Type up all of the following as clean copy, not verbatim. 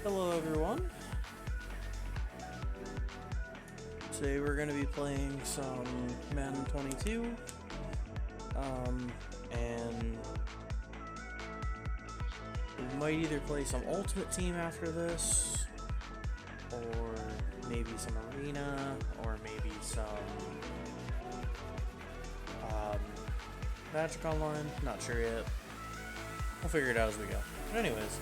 Hello everyone. Today we're going to be playing some Madden 22. And we might either play some Ultimate Team after this, or maybe some Arena, or maybe some Magic Online. Not sure yet. We'll figure it out as we go. But anyways,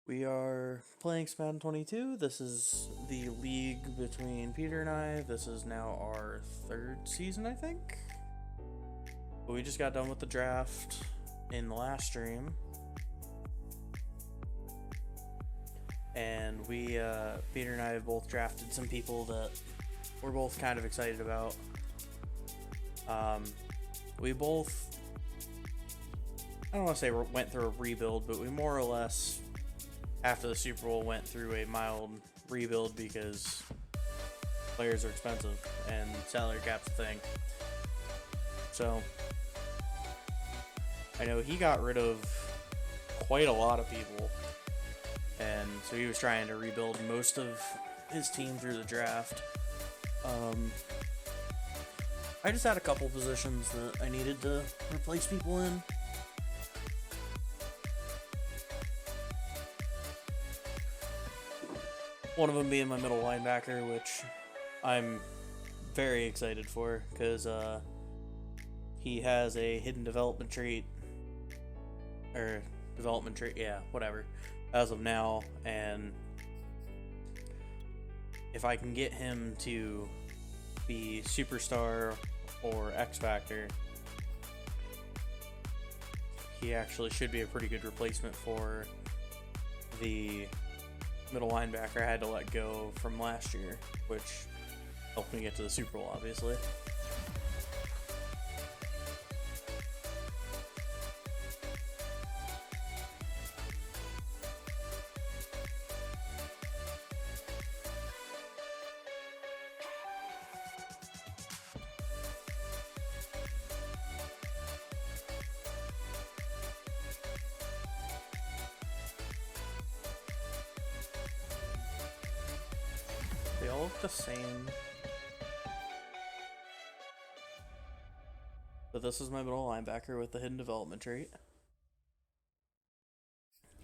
we are playing Madden 22. This is the league between Peter and I. This is now our third season, I think. But we just got done with the draft in the last stream. And we, Peter and I have both drafted some people that we're both kind of excited about. We both, I don't want to say went through a rebuild, but we more or less, after the Super Bowl, went through a mild rebuild because players are expensive and salary cap's a thing. So I know he got rid of quite a lot of people, and so he was trying to rebuild most of his team through the draft. I just had a couple positions that I needed to replace people in. One of them being my middle linebacker, which I'm very excited for because he has a hidden development trait, whatever, as of now, and if I can get him to be superstar or X Factor, he actually should be a pretty good replacement for the middle linebacker I had to let go from last year, which helped me get to the Super Bowl, obviously. They all look the same. But this is my middle linebacker with the hidden development trait.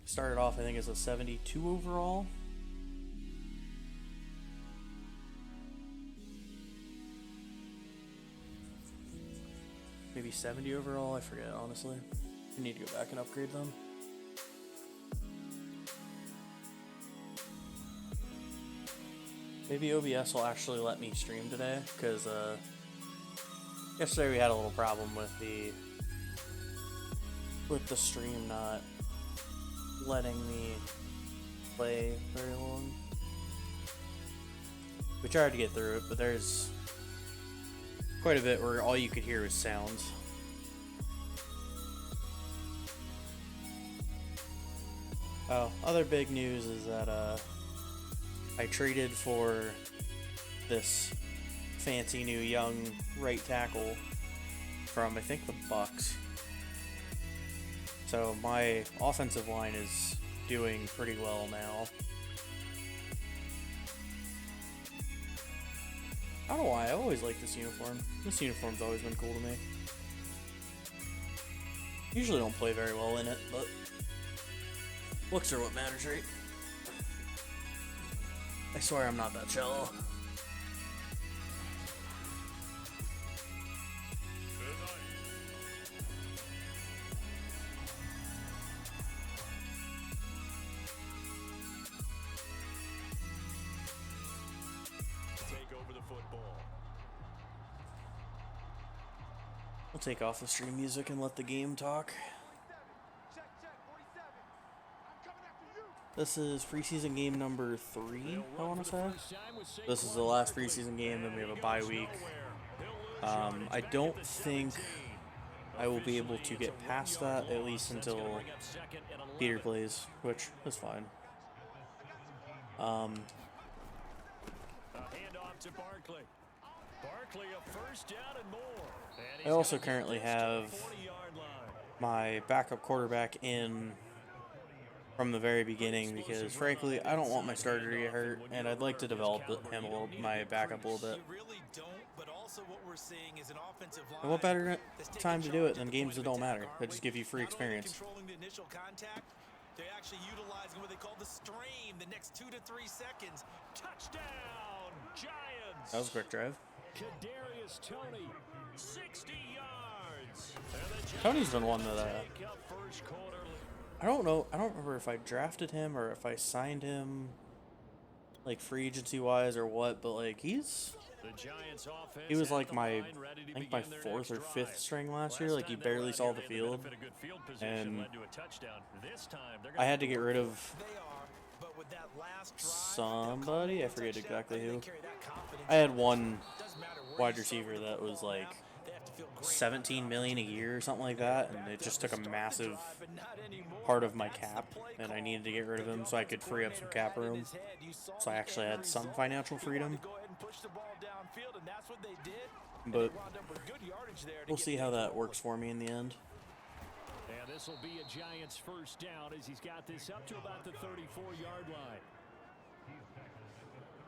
Started off, I think, as a 72 overall. Maybe 70 overall, I forget, honestly. I need to go back and upgrade them. Maybe OBS will actually let me stream today, because yesterday we had a little problem with the stream not letting me play very long. We tried to get through it, but there's quite a bit where all you could hear was sounds. Oh, other big news is that I traded for this fancy new young right tackle from, I think, the Bucks. So my offensive line is doing pretty well now. I don't know why, I always like this uniform. This uniform's always been cool to me. Usually don't play very well in it, but looks are what matters, right? I swear I'm not that shallow. Take over the football. We'll take off the stream music and let the game talk. This is preseason game number 3, I want to say. This is the last preseason game, then we have a bye week. I don't think I will be able to get past that, at least until Peter plays, which is fine. I also currently have my backup quarterback in from the very beginning because, frankly, I don't want my starter to get hurt, and I'd like to develop him a little, my backup a little bit. And what better time to do it than games that don't matter, that just give you free experience. They're actually utilizing what they call the strain the next 2 to 3 seconds. Touchdown, Giants! That was a quick drive. Kadarius Toney, 60 yards. Tony's been one that I don't know. I don't remember if I drafted him or if I signed him, like free agency wise or what. But like he was like my, I think my 4th or 5th string last year. Like he barely saw the field, and I had to get rid of somebody. I forget exactly who. I had one wide receiver that was like 17 million a year or something like that, and it just took a massive part of my cap, and I needed to get rid of him so I could free up some cap room. So I actually had some financial freedom. But we'll see how that works for me in the end. And this will be a Giants first down as he's got this up to about the 34-yard line.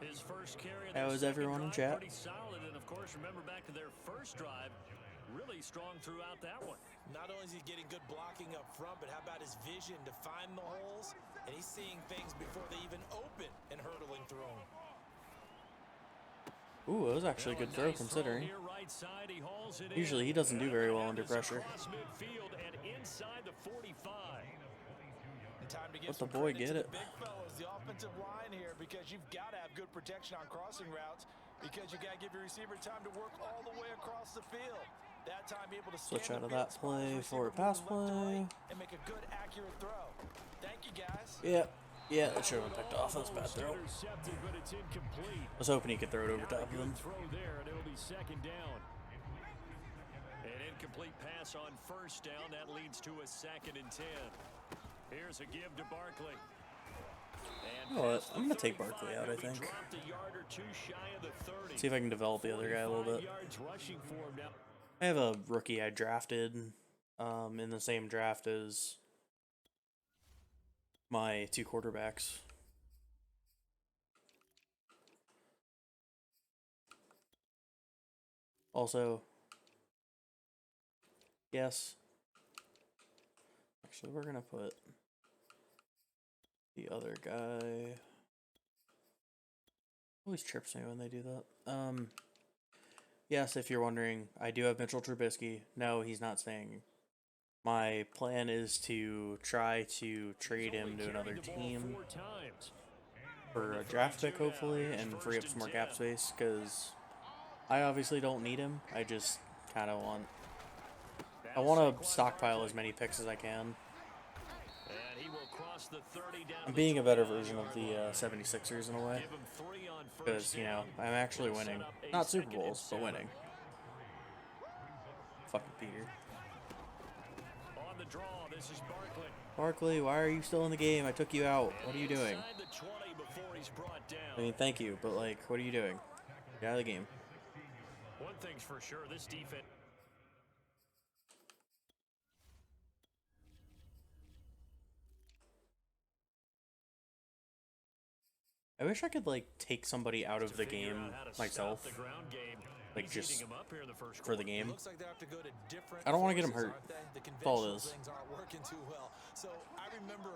His first carry. How is everyone in chat? Pretty solid, and of course, remember back to their first drive, really strong throughout that one. Not only is he getting good blocking up front, but how about his vision to find the holes? And he's seeing things before they even open and hurtling through them. Ooh, that was actually a good throw considering. Usually he doesn't do very well under pressure. Let the boy get it. The offensive line here, because you've got to have good protection on crossing routes, because you got to give your receiver time to work all the way across the field. That time able to switch out of that play for a pass play and make a good accurate throw. Thank you guys. Yeah, that should have been picked off. That's a bad throw. I was hoping he could throw it over top of him. An incomplete pass on first down. That leads to a 2nd and 10. Here's a give to Barkley. You know what? I'm going to take Barkley out, I think. See if I can develop the other guy a little bit. I have a rookie I drafted in the same draft as my 2 quarterbacks. Also, yes. Actually, we're going to put the other guy. Always trips me when they do that. Yes, if you're wondering, I do have Mitchell Trubisky. No, he's not staying. My plan is to try to trade him to another team for a draft pick, hopefully, and free up some more cap space, because I obviously don't need him. I just kind of want to stockpile as many picks as I can. I'm being a better version of the 76ers in a way, because, you know, I'm actually winning. Not Super Bowls, but winning. Fucking Peter. Barkley, why are you still in the game? I took you out. What are you doing? I mean, thank you, but, like, what are you doing? Get out of the game. One thing's for sure, this defense... I wish I could, like, take somebody out of the game myself, like, just for the game. I don't want to get him hurt. That's all it is.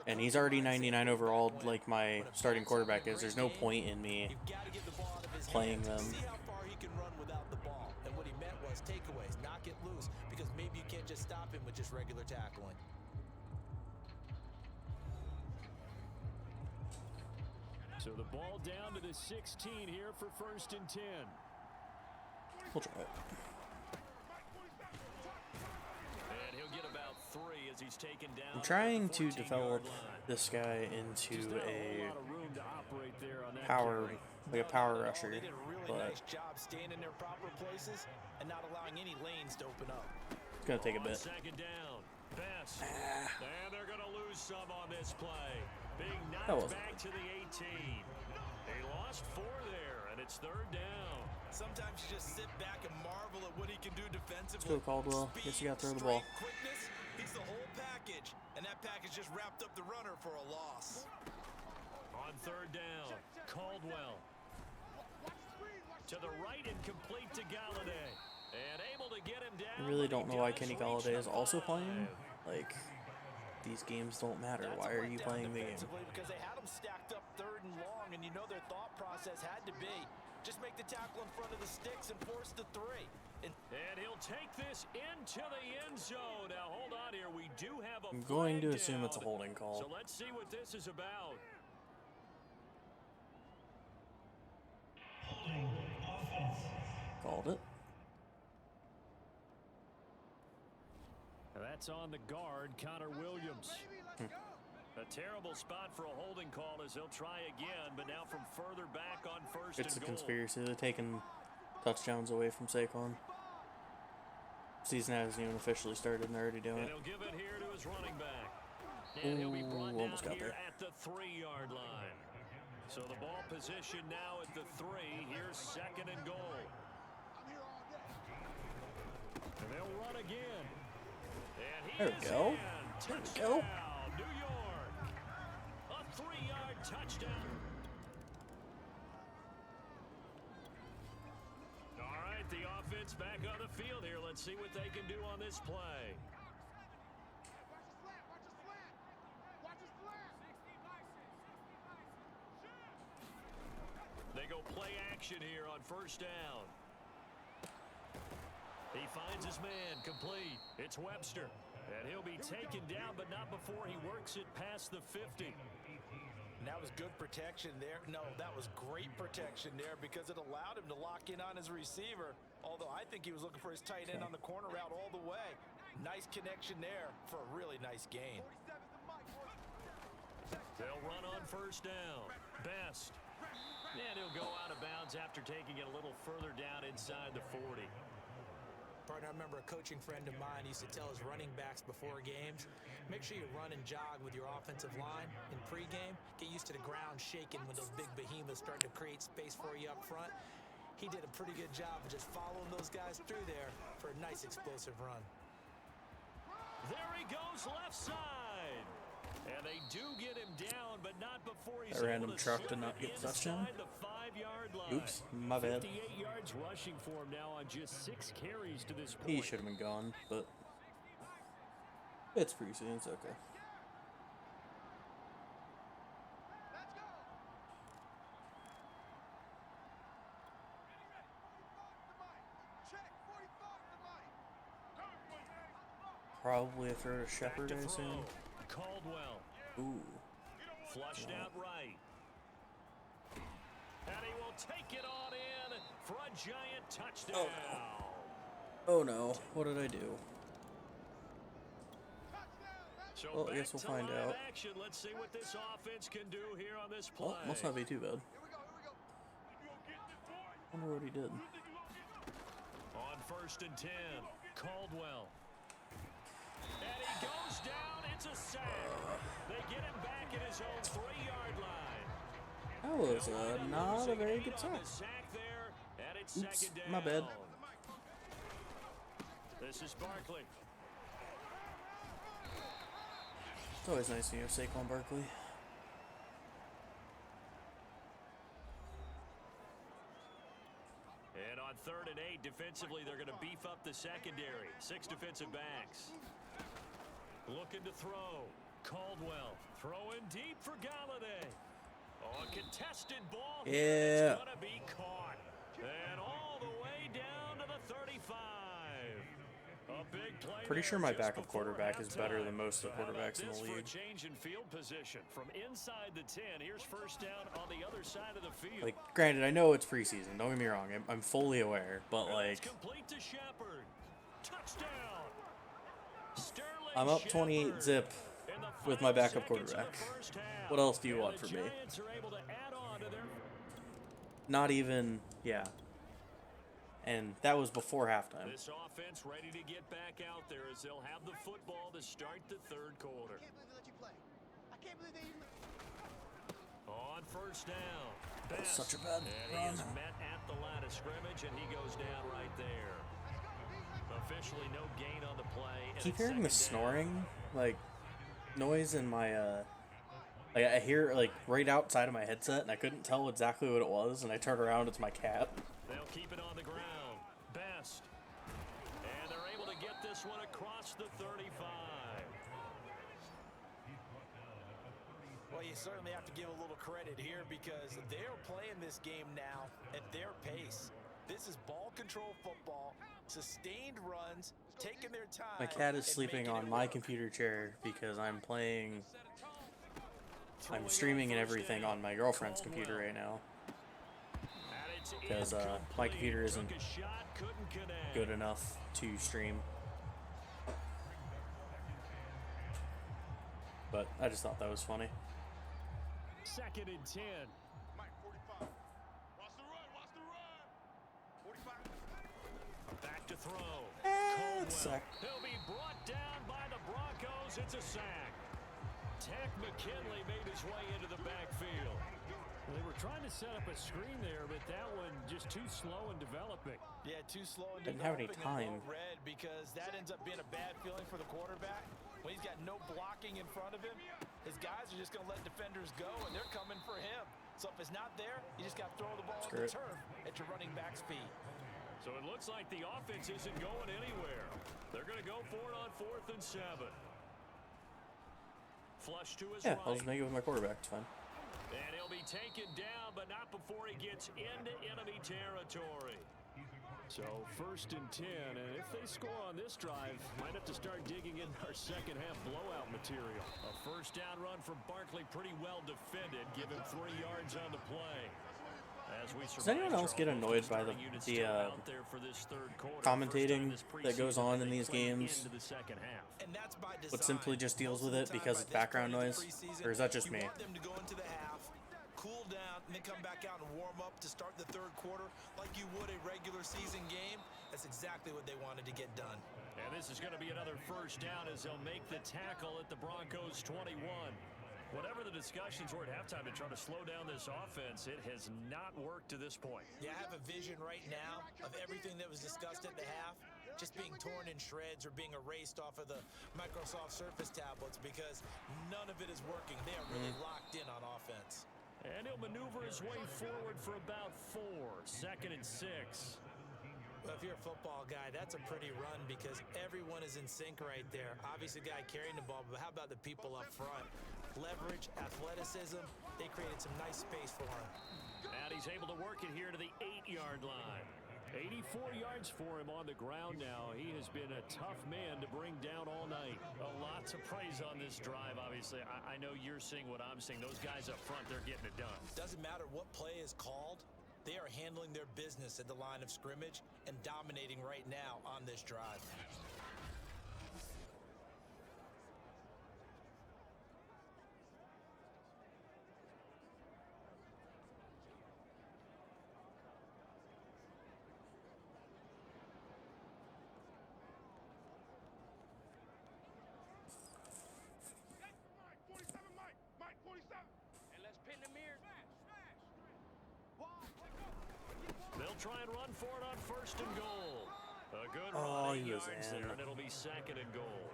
And he's already 99 overall, like my starting quarterback is. There's no point in me playing them. And what he meant was takeaways, not get loose, because maybe you can't just stop him with just regular tackling. So the ball down to the 16 here for 1st and 10. We'll try it. And he'll get about 3 as he's taken down. I'm trying to develop this guy into a power, like a power rusher, but nice job staying in their proper places and not allowing any lanes to open up. It's gonna take a bit. 2nd down. Pass. And they're gonna lose some on this play. Being That knocked wasn't back to the 18. They lost 4 there, and it's 3rd down. Sometimes you just sit back and marvel at what he can do defensively. Let's go, Caldwell. Guess you gotta throw the ball. Quickness, he's the whole package. package, and that package just wrapped up the runner for a loss. On third down, Caldwell. To the right and complete to Galladay. And able to get him down. I really don't know why Kenny Galladay is also playing. Like, these games don't matter. Why are you playing the game? Because they had him stacked up third and long, and you know their thought process had to be just make the tackle in front of the sticks and force the three. And he'll take this into the end zone. Now, hold on here. We do have a I'm going to flag assume down. it's a holding call. So let's see what this is about. Called it. That's on the guard, Connor Williams. A terrible spot for a holding call as they'll try again, but now from further back on first It's a and goal. conspiracy. They're taking touchdowns away from Saquon. Season hasn't even officially started and they're already doing And it. he'll give it here to his running back. And he'll be brought down almost got here there. at the 3-yard line. So the ball position now at the 3. Here's second and goal. And they'll run again. And he There we is go. in. There we Touchdown, go. New York. A 3-yard touchdown. All right, the offense back on the field here. Let's see what they can do on this play. They go play action here on first down. He finds his man, complete. It's Webster. And he'll be taken down, but not before he works it past the 50. And that was good protection there. No, that was great protection there because it allowed him to lock in on his receiver. Although I think he was looking for his tight end on the corner route all the way. Nice connection there for a really nice gain. They'll run on first down. Best. And he'll go out of bounds after taking it a little further down inside the 40. Partner, I remember a coaching friend of mine used to tell his running backs before games, make sure you run and jog with your offensive line in pregame. Get used to the ground shaking when those big behemoths start to create space for you up front. He did a pretty good job of just following those guys through there for a nice explosive run. There he goes left side. And they do get him down, but not before he's That able random to truck slip did not it get the touchdown. inside the 5-yard line. Oops, my bad. 58 yards rushing for him now on just 6 carries to this point. He should have been gone, but it's preseason. It's okay. Probably a throw to Shepard, I assume. Caldwell. Ooh. Flushed out right. And he will take it on in for a giant touchdown. Oh no, what did I do? So Well, I back guess we'll to find live out. action. Let's see what this offense can do here on this play. Well, must not be too bad. Wonder what he did. On first and 10, Caldwell. And he goes down. It's a sack. They get him back at his own 3-yard line. That was not a very good sack. Sack there, and it's Oops, second down. my bad. This is Barkley. It's always nice to have Saquon Barkley. And on third and 8, defensively, they're going to beef up the secondary. 6 defensive backs. Looking to throw. Caldwell throwing deep for Galladay. Oh, a contested ball. Yeah. It's going to be caught. And all the way down to the 35. A big play. Pretty sure there my just backup before quarterback is better halftime. than most of the How about quarterbacks in this the for a league. change in field position from inside the 10. Here's first down on the other side of the field. Like, granted, I know it's preseason. Don't get me wrong. I'm fully aware, but And it's like, complete to Shepard. Touchdown. Sterling I'm up Shepard 28 zip in the with my 5 backup seconds of the quarterback. first half. What else do you And want the from me? Giants are able to add on to their Not even, yeah. And that was before halftime. This offense ready to get back out there as they'll have the football to start the third quarter. On first down. That was Best. such a bad And he run. is met at the line of scrimmage, and he goes down right there. Officially no gain on the play. And Keep it's hearing the second down. snoring. Like, noise in my like I hear it, like right outside of my headset, and I couldn't tell exactly what it was, and I turned around, it's my cat. They'll keep it on the ground. Best. And they're able to get this one across the 35. Well, you certainly have to give a little credit here because they're playing this game now at their pace. This is ball control football, sustained runs, taking their time. My cat is and sleeping making on it my work. computer chair because I'm streaming and everything on my girlfriend's computer right now. Because my computer isn't good enough to stream. But I just thought that was funny. 2nd and 10. Back to throw. Caldwell. He'll be brought down by the Broncos. It's a sack. Tech McKinley made his way into the backfield. They were trying to set up a screen there, but that one just too slow in developing. Yeah, too slow in Didn't have any developing and time. well read because that ends up being a bad feeling for the quarterback. When he's got no blocking in front of him, his guys are just going to let defenders go, and they're coming for him. So if it's not there, you just got to throw the ball on the turf at your running back's feet. So it looks like the offense isn't going anywhere. They're going to go for it on 4th and 7. Flush to his right. I'll just make it with my quarterback. It's fine. And he'll be taken down, but not before he gets into enemy territory. So 1st and 10, and if they score on this drive, might have to start digging in our second half blowout material. A 1st down run from Barkley, pretty well defended. Give him 3 yards on the play. Does anyone else get annoyed by the commentating that goes on in these games, but simply just deals with it because it's background noise? Or is that just me? You want them to go into the half, cool down, and then come back out and warm up to start the 3rd quarter like you would a regular season game. That's exactly what they wanted to get done. And this is going to be another 1st down as they'll make the tackle at the Broncos 21. Whatever the discussions were at halftime to try to slow down this offense, it has not worked to this point. Yeah, I have a vision right now of everything that was discussed at the half just being torn in shreds or being erased off of the Microsoft Surface tablets because none of it is working. They are really locked in on offense. And he'll maneuver his way forward for about 4. 2nd and 6. Well, if you're a football guy, that's a pretty run because everyone is in sync right there. Obviously, the guy carrying the ball, but how about the people up front? Leverage, athleticism, they created some nice space for him. And he's able to work it here to the 8-yard line. 84 yards for him on the ground now. He has been a tough man to bring down all night. Lots of praise on this drive, obviously. I know you're seeing what I'm seeing. Those guys up front, they're getting it done. Doesn't matter what play is called. They are handling their business at the line of scrimmage and dominating right now on this drive. They'll try and run for it on 1st and goal. A good Oh, run, 8 he was yards in. there, and it'll be 2nd and goal.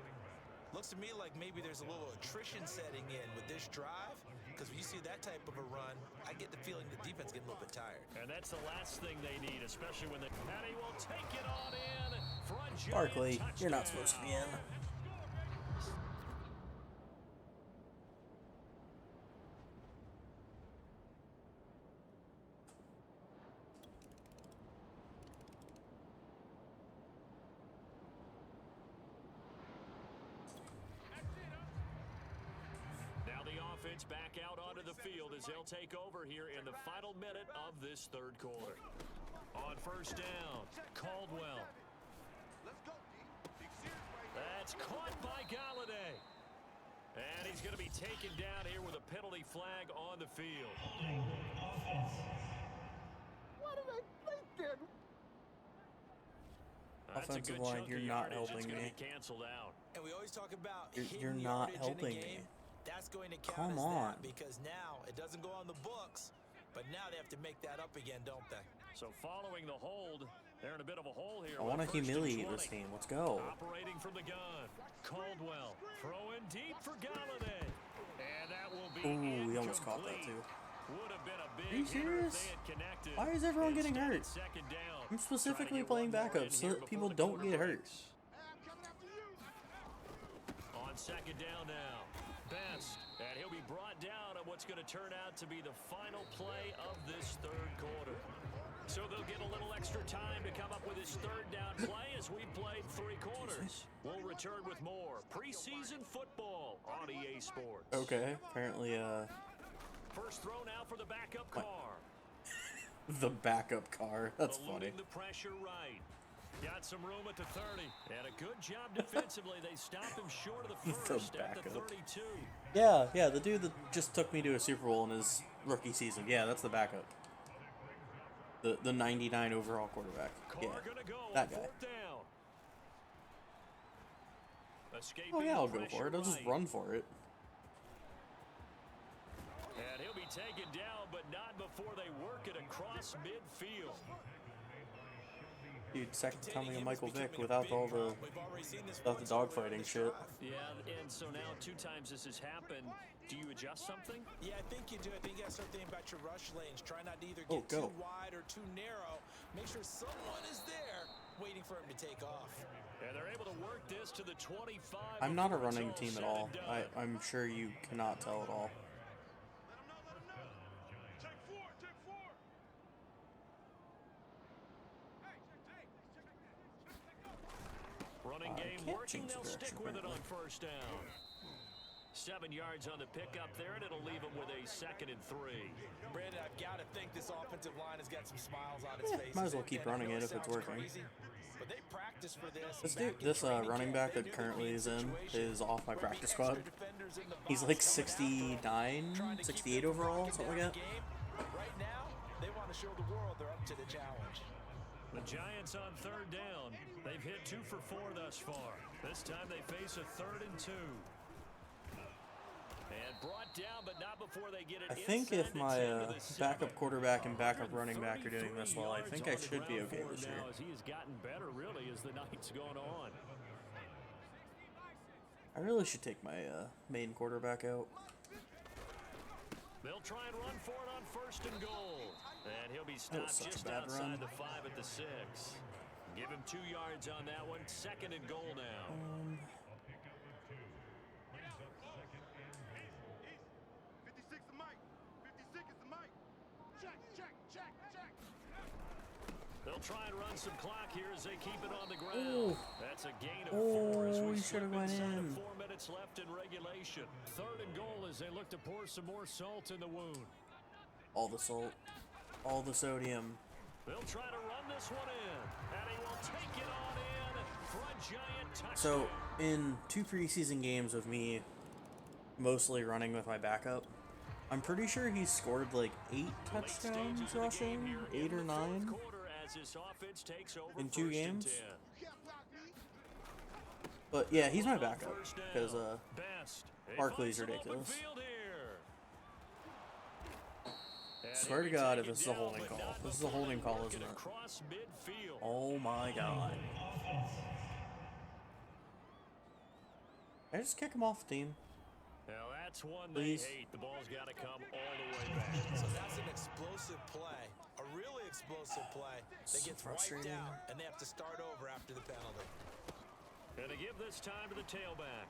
Looks to me like maybe there's a little attrition setting in with this drive because when you see that type of a run, I get the feeling the defense getting a little bit tired. And that's the last thing they need, especially when Patty will take it on in for a giant Barkley, you're not touchdown. supposed to be in. Now the offense back out onto the field as they'll take over here in the final minute of this 3rd quarter. On 1st down, Caldwell. That's caught by Galladay. And he's going to be taken down here with a penalty flag on the field. What are they thinking? That's a Offensive good line, chunk you're of not yardage. It's helping gonna me. be canceled out. And we always talk about You're hidden not yardage helping in the game. me. That's going to count Come as on. that because now it doesn't go on the books, but now they have to make that up again, don't they? So following the hold, They're in a bit of a hole here. I want to with 1st and humiliate 20. this team. Let's go. Operating from the gun. Caldwell throwing deep for Galladay. And that will be Ooh, we almost caught that incomplete. too. Would have been a big Are you hitter if serious? they had connected. Why is everyone getting Instead, hurt? it's 2nd down. I'm specifically Trying to get playing one more in backup so here that before people the don't quarter get hurt. breaks. On 2nd down now. Best. And he'll be brought down on what's going to turn out to be the final play of this 3rd quarter. So they'll get a little extra time to come up with his 3rd down play as we played 3 quarters. We'll return with more preseason football on EA Sports. Okay, apparently, First throw now for the backup car. the backup car. That's Eluding funny. the pressure right. Got some room at the 30. And a good job defensively. They stopped him short of the The first at the backup. 32. Yeah, the dude that just took me to a Super Bowl in his rookie season. Yeah, that's the backup. The 99 overall quarterback. Carr Yeah, gonna go that on guy. 4th down. Escaping Oh yeah, the I'll go pressure for it. I'll just right. run for it. And he'll be taken down, but not before they work it across midfield. Dude, second Containing coming of him Michael is Vick becoming a without big all the problem. We've already seen this without the once earlier in dogfighting this shit. drive. Yeah, and so now 2 times this has happened. Do you adjust something? Yeah, I think you do. I think you got to start thinking about your rush lanes. Try not to either Oh, get go. too wide or too narrow. Make sure someone is there waiting for him to take off. And they're able to work this to the 25. I'm not a before it's running all team at said all. and done. I'm sure you cannot tell at all. Running I game can't working, change the they'll stick direction with it on apparently. 1st down. 7 yards on the pickup there, and it'll leave them with a 2nd and 3. Brandon, I've got to think this offensive line has got some smiles on its Yeah, face. might as well keep running it if it's working. But they practice for this. This back dude, in this training running camp, back they that knew currently they'd is be in situation is off my where practice extra squad. defenders in the He's box like coming after 'em, 69, trying to keep 68 them from overall, locking something down like that. the game. Right now, they want to show the world they're up to the challenge. The Giants on 3rd down. They've hit 2 for 4 thus far. This time they face a 3rd and 2. And brought down, but not before they get it I think inside if the my 10 to the 7. backup quarterback and backup running back are doing this well, I think I should be okay this year. As he has gotten better, really, as the night's gone on. I really should take my main quarterback out. They'll try and run for it on 1st and goal. And he'll be That was stopped such a just bad outside run. the 5 at the 6. Give him 2 yards on that one. 2nd and goal now. They'll try and run some clock here as they keep it on the ground. Ooh. That's a gain of 4 Oh, as we he slip should've went inside in. of 4 minutes left in regulation. 3rd and goal as they look to pour some more salt in the wound. All the salt, all the sodium. They'll try to run this one in, and he will take it on in for a giant touchdown. So, in 2 preseason games of me mostly running with my backup, I'm pretty sure he scored like 8 Late stages touchdowns of the game rushing, here 8 or in the fourth 9. quarter as this offense takes over In 2 1st and games? 10. But yeah, he's my On backup 1st down. because Best. He Barkley's finds some ridiculous. open field here. And Swear he'll to be God, taken if this is a down, holding but call. not This is a before holding they call, work isn't it? across midfield. Oh my God. Can I just kick him off the team? Now that's one Please. they hate. The ball's got to come all the way back. So that's an explosive play, a really explosive play that So gets wiped frustrating. out, and they have to start over after the penalty. And they give this time to the tailback.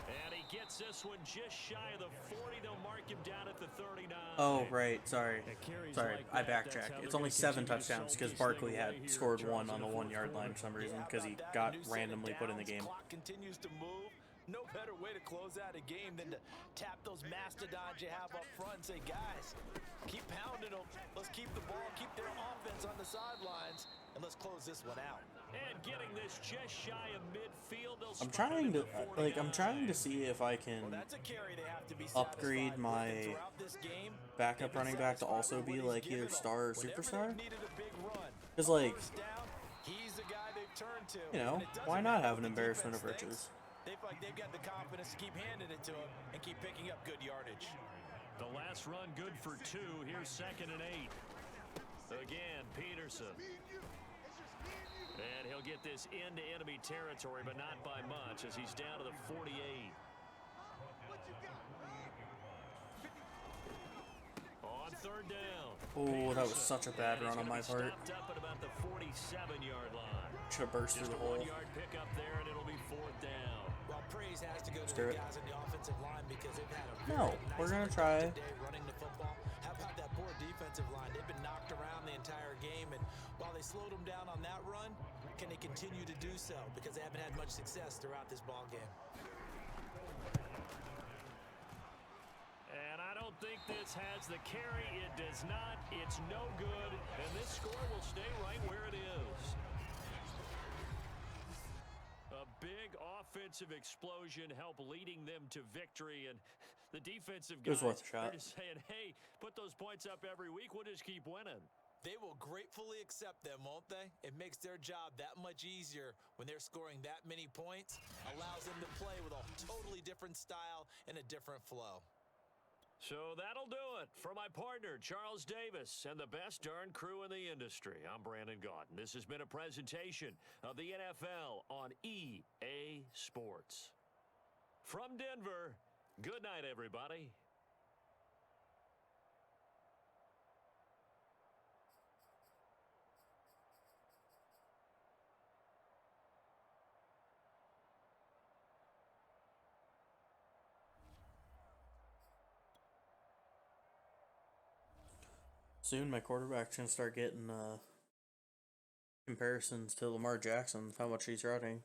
And he gets this one just shy of the 40. They'll mark him down at the 39. Oh, right. Sorry. carries Sorry, like I that, that's how backtracked. they're It's only gonna 7 continue to touchdowns salt because these thing Barkley had away here, scored Charles, 1 on in the the 1 fourth yard line quarter. for some reason Yeah, because he about that. got A new set of randomly put in the downs, game. Clock continues to move. No better way to close out a game than to tap those mastodons you have up front and say, guys, keep pounding them. Let's keep the ball, keep their offense on the sidelines, and let's close this one out. And getting this just shy of midfield. They'll I'm spot trying him to at the like I'm trying to 49. see if I can Well, that's a carry they have to be upgrade satisfied with. my And throughout this game, backup they've been running back to satisfied also with be what like he's either given star or them. Whenever superstar. they've needed a big run, 'Cause, a like, first down, he's the guy they've turned to. You know, And it doesn't why not matter have what an the embarrassment of defense riches? thinks. They feel like they've got the confidence to keep handing it to him and keep picking up good yardage. The last run good for 2. Here's 2nd and 8. Again, Peterson. And he'll get this into enemy territory, but not by much, as he's down to the 48. On third down. Oh, that was such a bad run on my part. Stopped up at about the 47-yard line. Should have burst through the hole. Just a 1-yard pickup there, and it'll be fourth down. Well, praise has to go to do the it. guys on the offensive line because they've had a No, very we're gonna nice try. day running the football. How about that poor defensive line? They've been knocked around the entire game, and while they slowed them down on that run, can they continue to do so? Because they haven't had much success throughout this ball game. And I don't think this has the carry. It does not. It's no good. And this score will stay right where it is. A big offensive explosion helped leading them to victory. And the defensive It was guys worth a shot. are just saying, hey, put those points up every week. We'll just keep winning. They will gratefully accept them, won't they? It makes their job that much easier when they're scoring that many points. Allows them to play with a totally different style and a different flow. So that'll do it for my partner, Charles Davis, and the best darn crew in the industry. I'm Brandon Gaudin. This has been a presentation of the NFL on EA Sports. From Denver, good night, everybody. Soon my quarterback's gonna start getting comparisons to Lamar Jackson with how much he's running.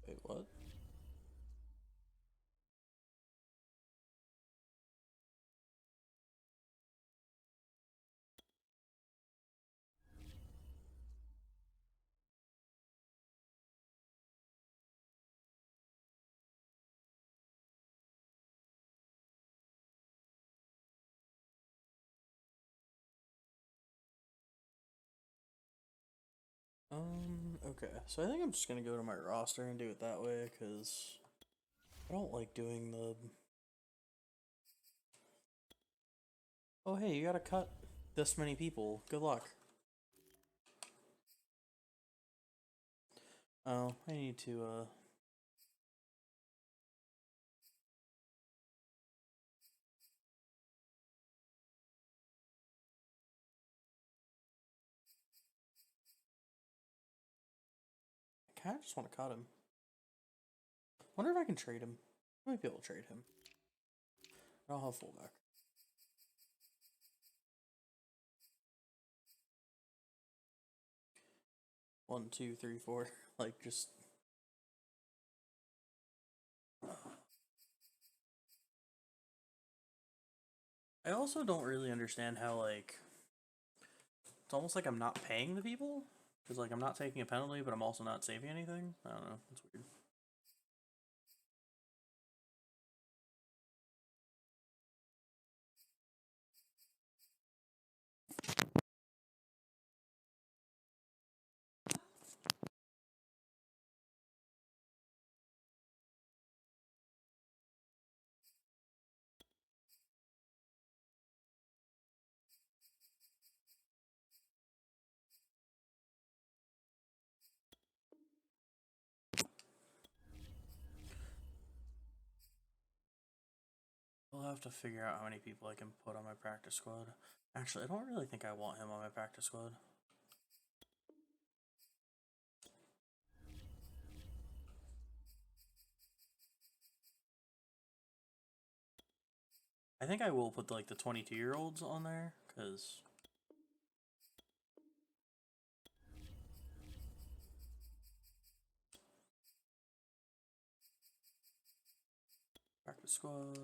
Wait, what? Okay, so I think I'm just gonna go to my roster and do it that way, because I don't like doing the... Oh, hey, you gotta cut this many people. Good luck. Oh, I need to, I kinda just want to cut him. Wonder if I can trade him. I might be able to trade him. I'll have fullback. One, two, three, four. Like, just... I also don't really understand how, like... It's almost like I'm not paying the people. Because, like, I'm not taking a penalty, but I'm also not saving anything. I don't know. It's weird. I'll have to figure out how many people I can put on my practice squad. Actually, I don't really think I want him on my practice squad. I think I will put, like, the 22-year-olds on there, because... Practice squad...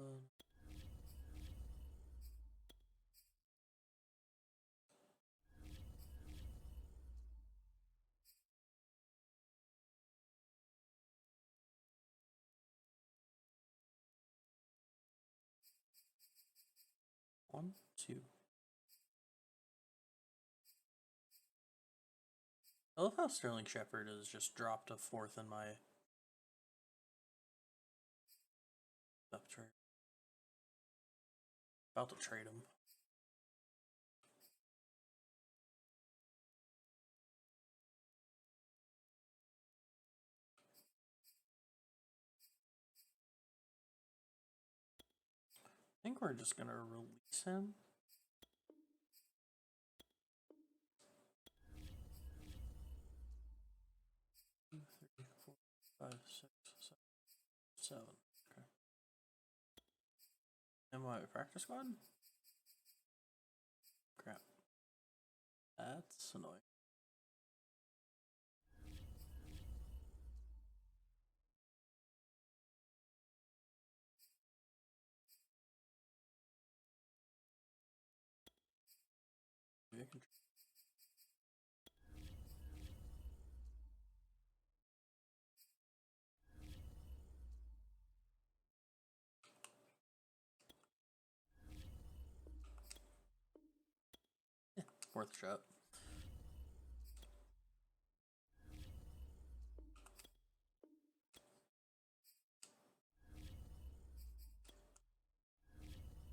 1, 2. I love how Sterling Shepard has just dropped a 4th in my depth chart. About to trade him. I think we're just gonna release him. 2, 3, 4, 5, 6, 7. Okay. And what, practice squad? Crap. That's annoying. Maybe I can. Yeah, worth a shot.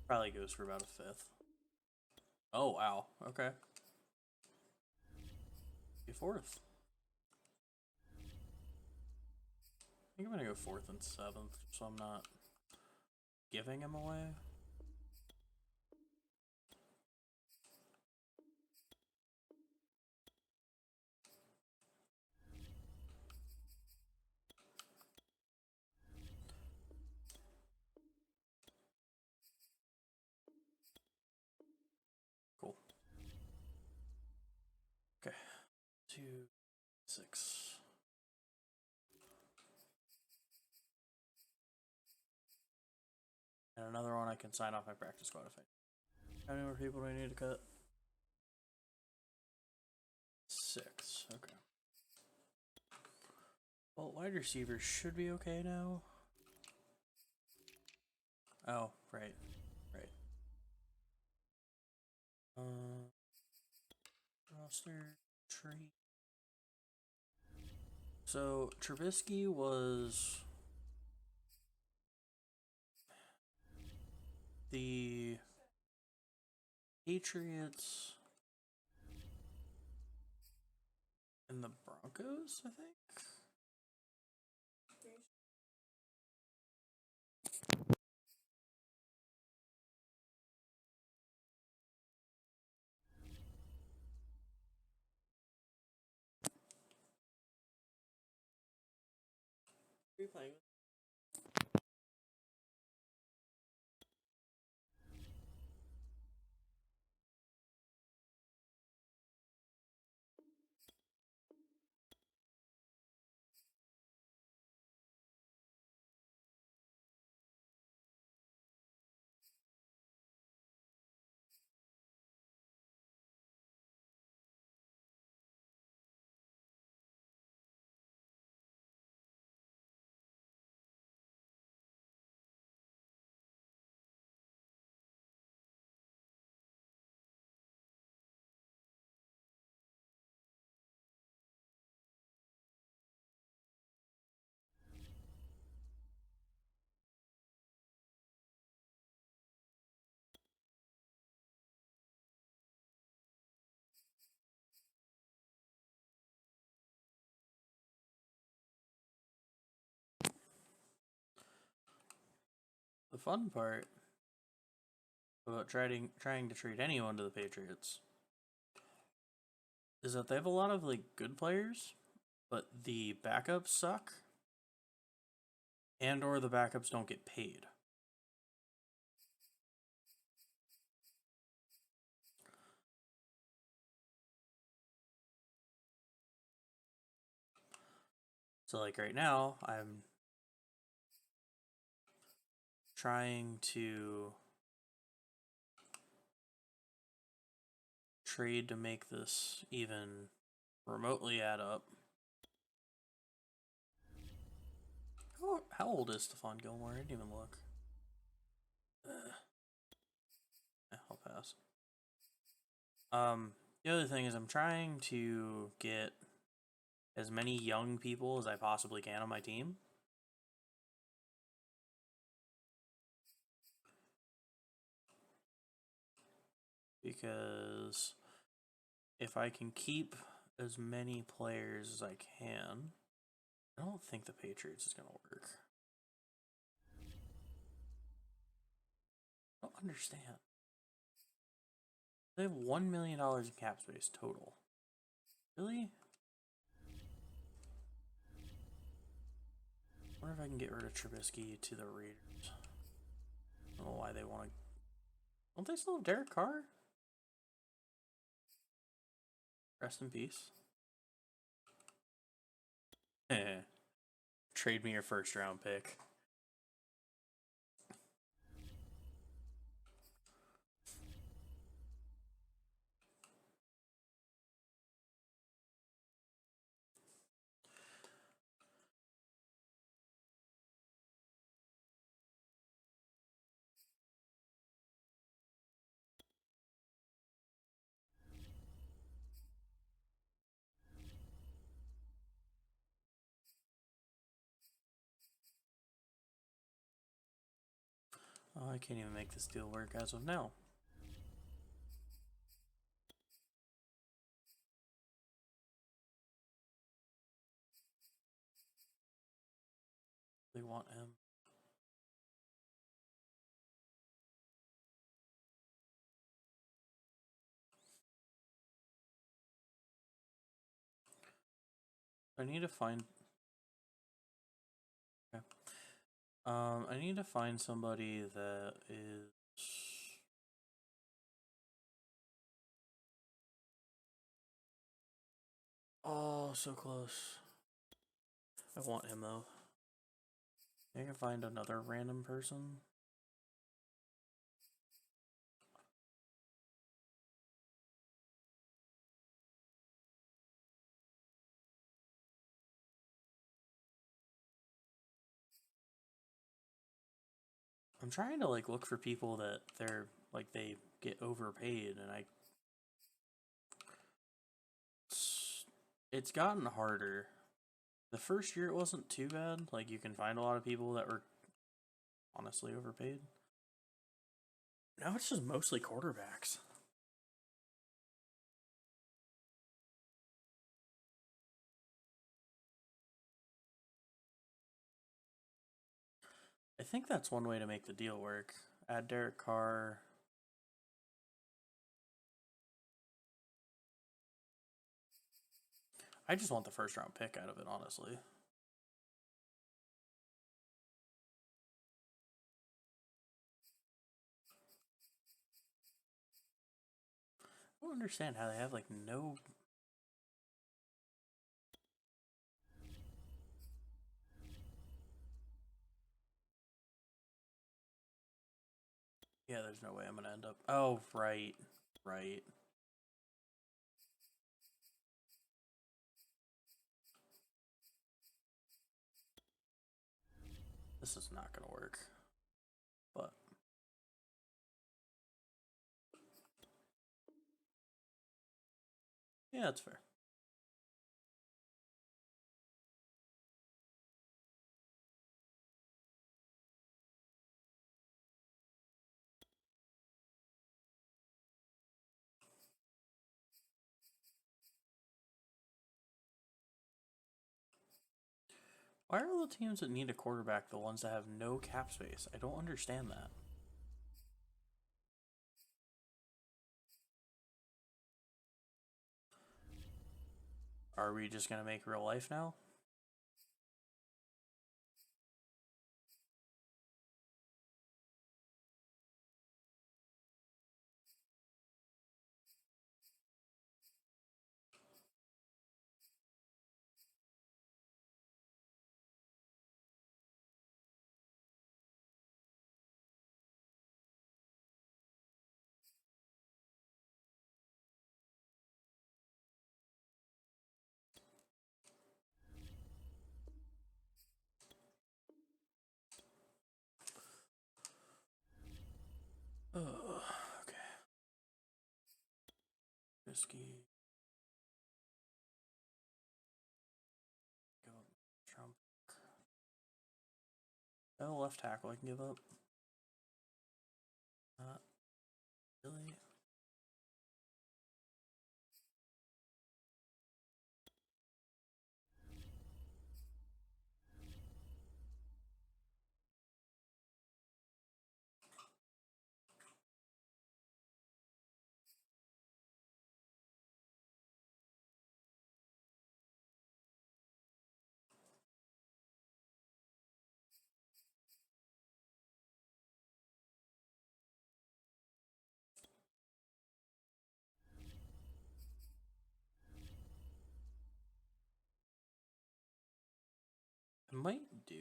Probably goes for about a 5th. Oh, wow. Okay. A 4th. I think I'm gonna go 4th and 7th, so I'm not giving him away. Cool. Okay. 2, 6. And another one I can sign off my practice squad if I. How many more people do I need to cut? 6. Okay. Well, wide receivers should be okay now. Oh, right. Right. Roster tree. So Trubisky was the Patriots and the Broncos, I think. Are you playing? The fun part about trying to trade anyone to the Patriots is that they have a lot of like good players, but the backups suck, and or the backups don't get paid. So like right now, I'm trying to trade to make this even remotely add up. How old is Stephon Gilmore? I didn't even look. Yeah, I'll The other thing is I'm trying to get as many young people as I possibly can on my team. Because if I can keep as many players as I can, I don't think the Patriots is going to work. I don't understand. They have $1 million in cap space total. Really? I wonder if I can get rid of Trubisky to the Raiders. I don't know why they want to. Don't they still have Derek Carr? Rest in peace. Trade me your first round pick. Oh, I can't even make this deal work as of now. They want him. I need to find. Okay. I need to find somebody that is. Oh, so close. I want him though. I can find another random person. I'm trying to like look for people that they're like they get overpaid, and it's gotten harder. The first year it wasn't too bad. Like you can find a lot of people that were honestly overpaid. Now it's just mostly quarterbacks. I think that's one way to make the deal work. Add Derek Carr. I just want the first round pick out of it, honestly. I don't understand how they have like no. Yeah, there's no way I'm gonna end up. Oh, right. Right. This is not gonna work. But yeah, that's fair. Why are all the teams that need a quarterback the ones that have no cap space? I don't understand that. Are we just gonna make real life now? Trubisky. Give up Trump. I have a left tackle I can give up. Not really. I might do.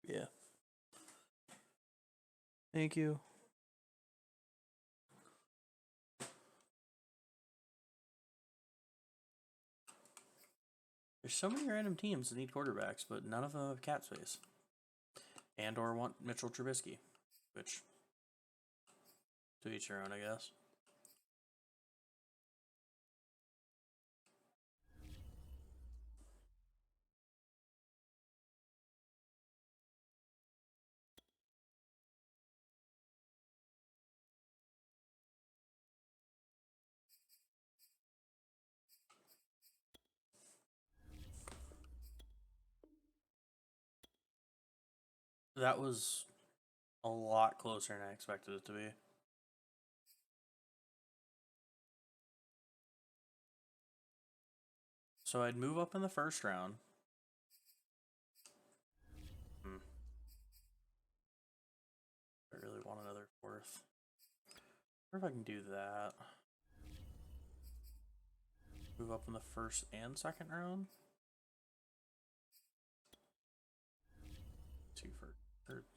Yeah. Thank you. There's so many random teams that need quarterbacks, but none of them have cap space. And or want Mitchell Trubisky, which, to each their own, I guess. That was a lot closer than I expected it to be. So I'd move up in the first round. I really want another fourth. I wonder if I can do that. Move up in the first and second round.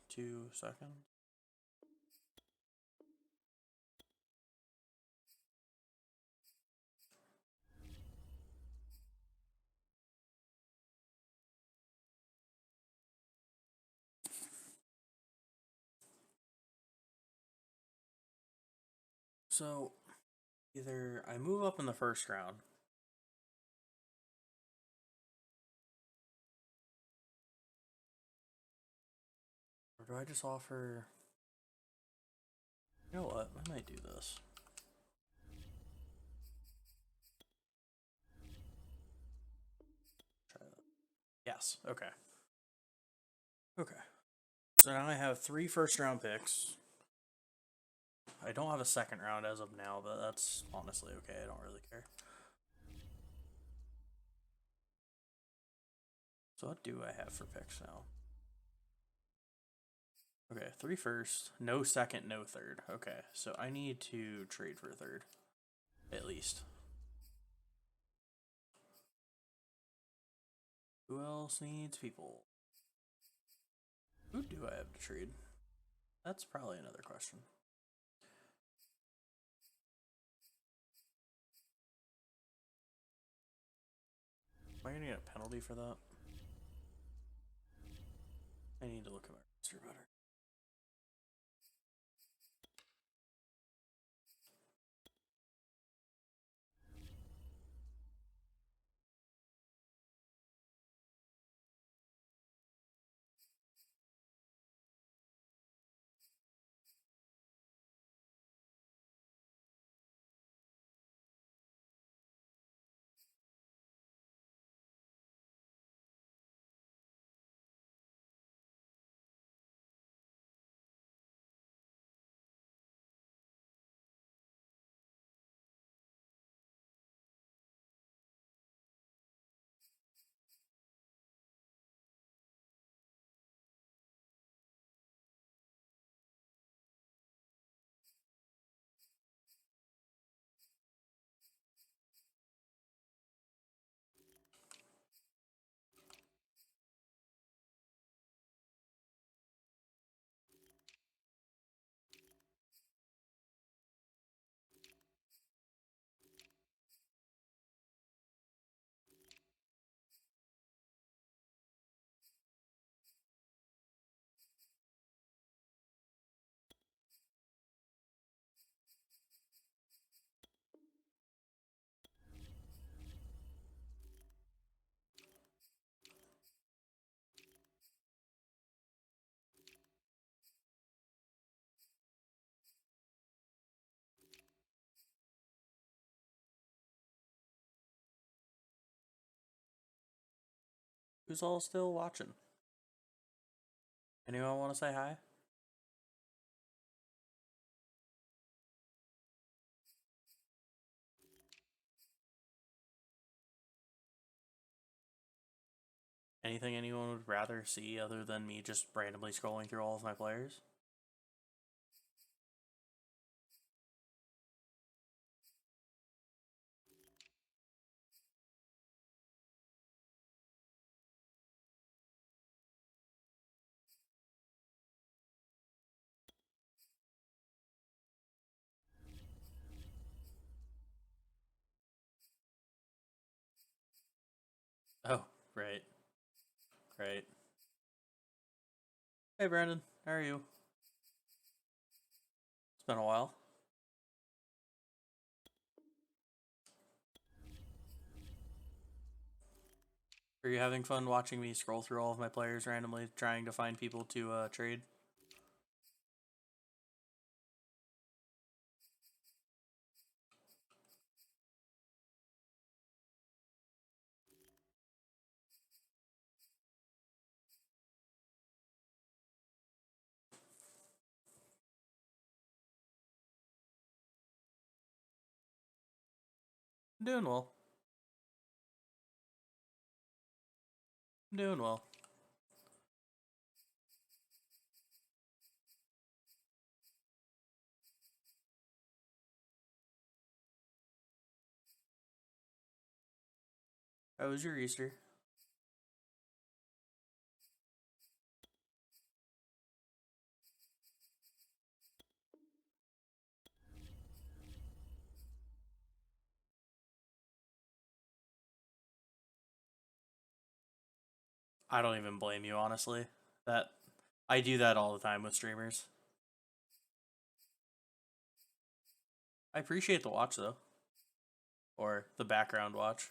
2 seconds. So either I move up in the first round, or do I just offer? You know what? I might do this. Try that. Yes. Okay. Okay. So now I have 3 first-round picks. I don't have a second round as of now, but that's honestly okay. I don't really care. So what do I have for picks now? Okay, 3 first, no second, no third. Okay, so I need to trade for a third, at least. Who else needs people? Who do I have to trade? That's probably another question. Am I gonna get a penalty for that? I need to look at my roster better. Who's all still watching? Anyone want to say hi? Anything anyone would rather see other than me just randomly scrolling through all of my players? Oh, right. Right. Hey, Brandon. How are you? It's been a while. Are you having fun watching me scroll through all of my players randomly, trying to find people to trade? I'm doing well. I'm doing well. How was your Easter? I don't even blame you, honestly. That I do that all the time with streamers. I appreciate the watch though, or the background watch.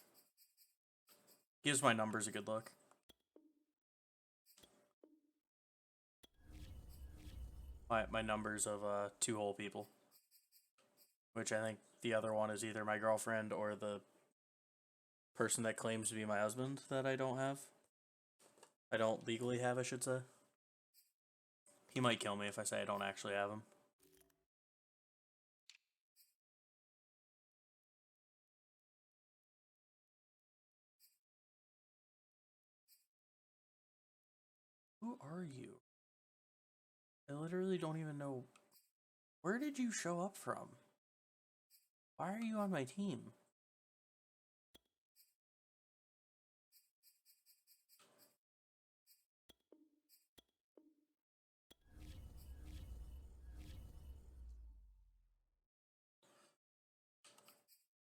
Gives my numbers a good look. My numbers of 2 whole people, which I think the other one is either my girlfriend or the person that claims to be my husband that I don't have. I don't legally have, I should say. He might kill me if I say I don't actually have him. Who are you? I literally don't even know. Where did you show up from? Why are you on my team?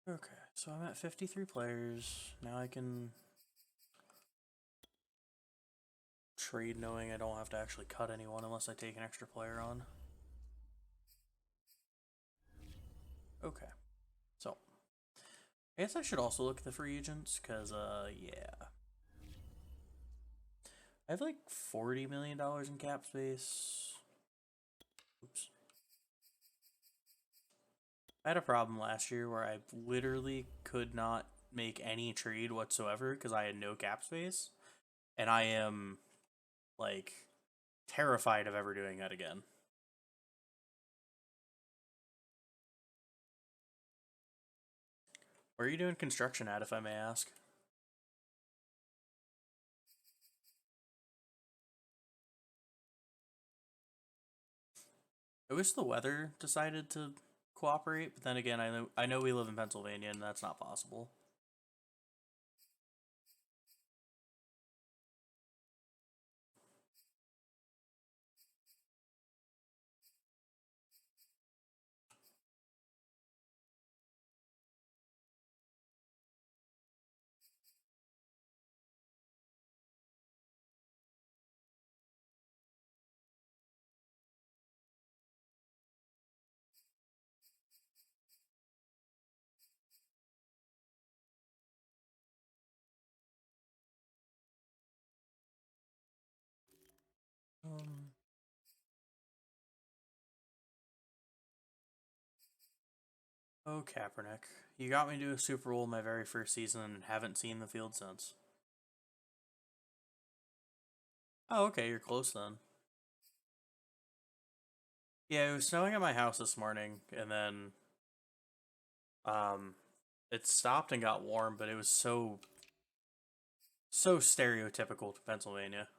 Okay, so I'm at 53 players. Now I can trade knowing I don't have to actually cut anyone unless I take an extra player on. Okay, so I guess I should also look at the free agents, because, yeah. I have like $40 million in cap space. Oops. I had a problem last year where I literally could not make any trade whatsoever because I had no cap space. And I am, like, terrified of ever doing that again. Where are you doing construction at, if I may ask? I wish the weather decided to cooperate, but then again, I know we live in Pennsylvania and that's not possible. Oh, Kaepernick. You got me to a Super Bowl my very first season and haven't seen the field since. Oh, okay, you're close then. Yeah, it was snowing at my house this morning, and then it stopped and got warm, but it was so stereotypical to Pennsylvania.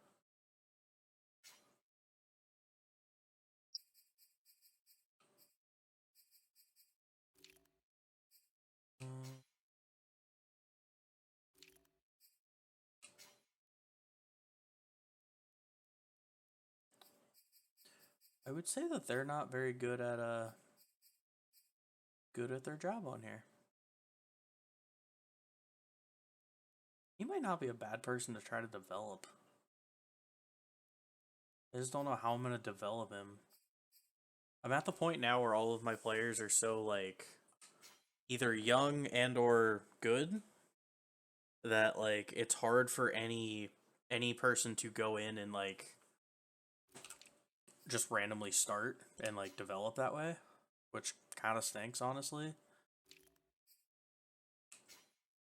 I would say that they're not very good at their job on here. He might not be a bad person to try to develop. I just don't know how I'm gonna develop him. I'm at the point now where all of my players are so, like, either young and or good that, like, it's hard for any person to go in and, like, just randomly start and, like, develop that way, which kind of stinks, honestly.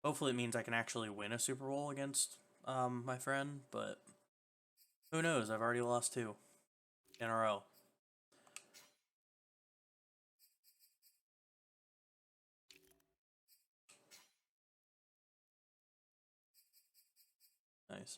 Hopefully it means I can actually win a Super Bowl against my friend, but who knows? I've already lost 2 in a row. Nice.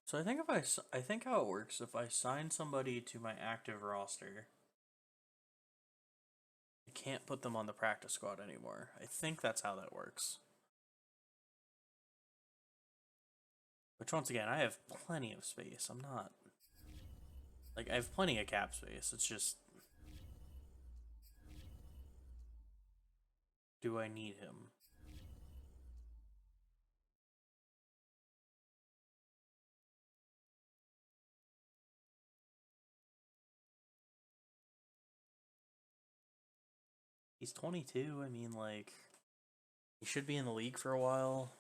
So I think I think how it works, if I sign somebody to my active roster, I can't put them on the practice squad anymore. I think that's how that works. Which, once again, I have plenty of space. I'm not... Like, I have plenty of cap space. It's just... Do I need him? He's 22. I mean, like... He should be in the league for a while.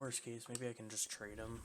Worst case, maybe I can just trade him.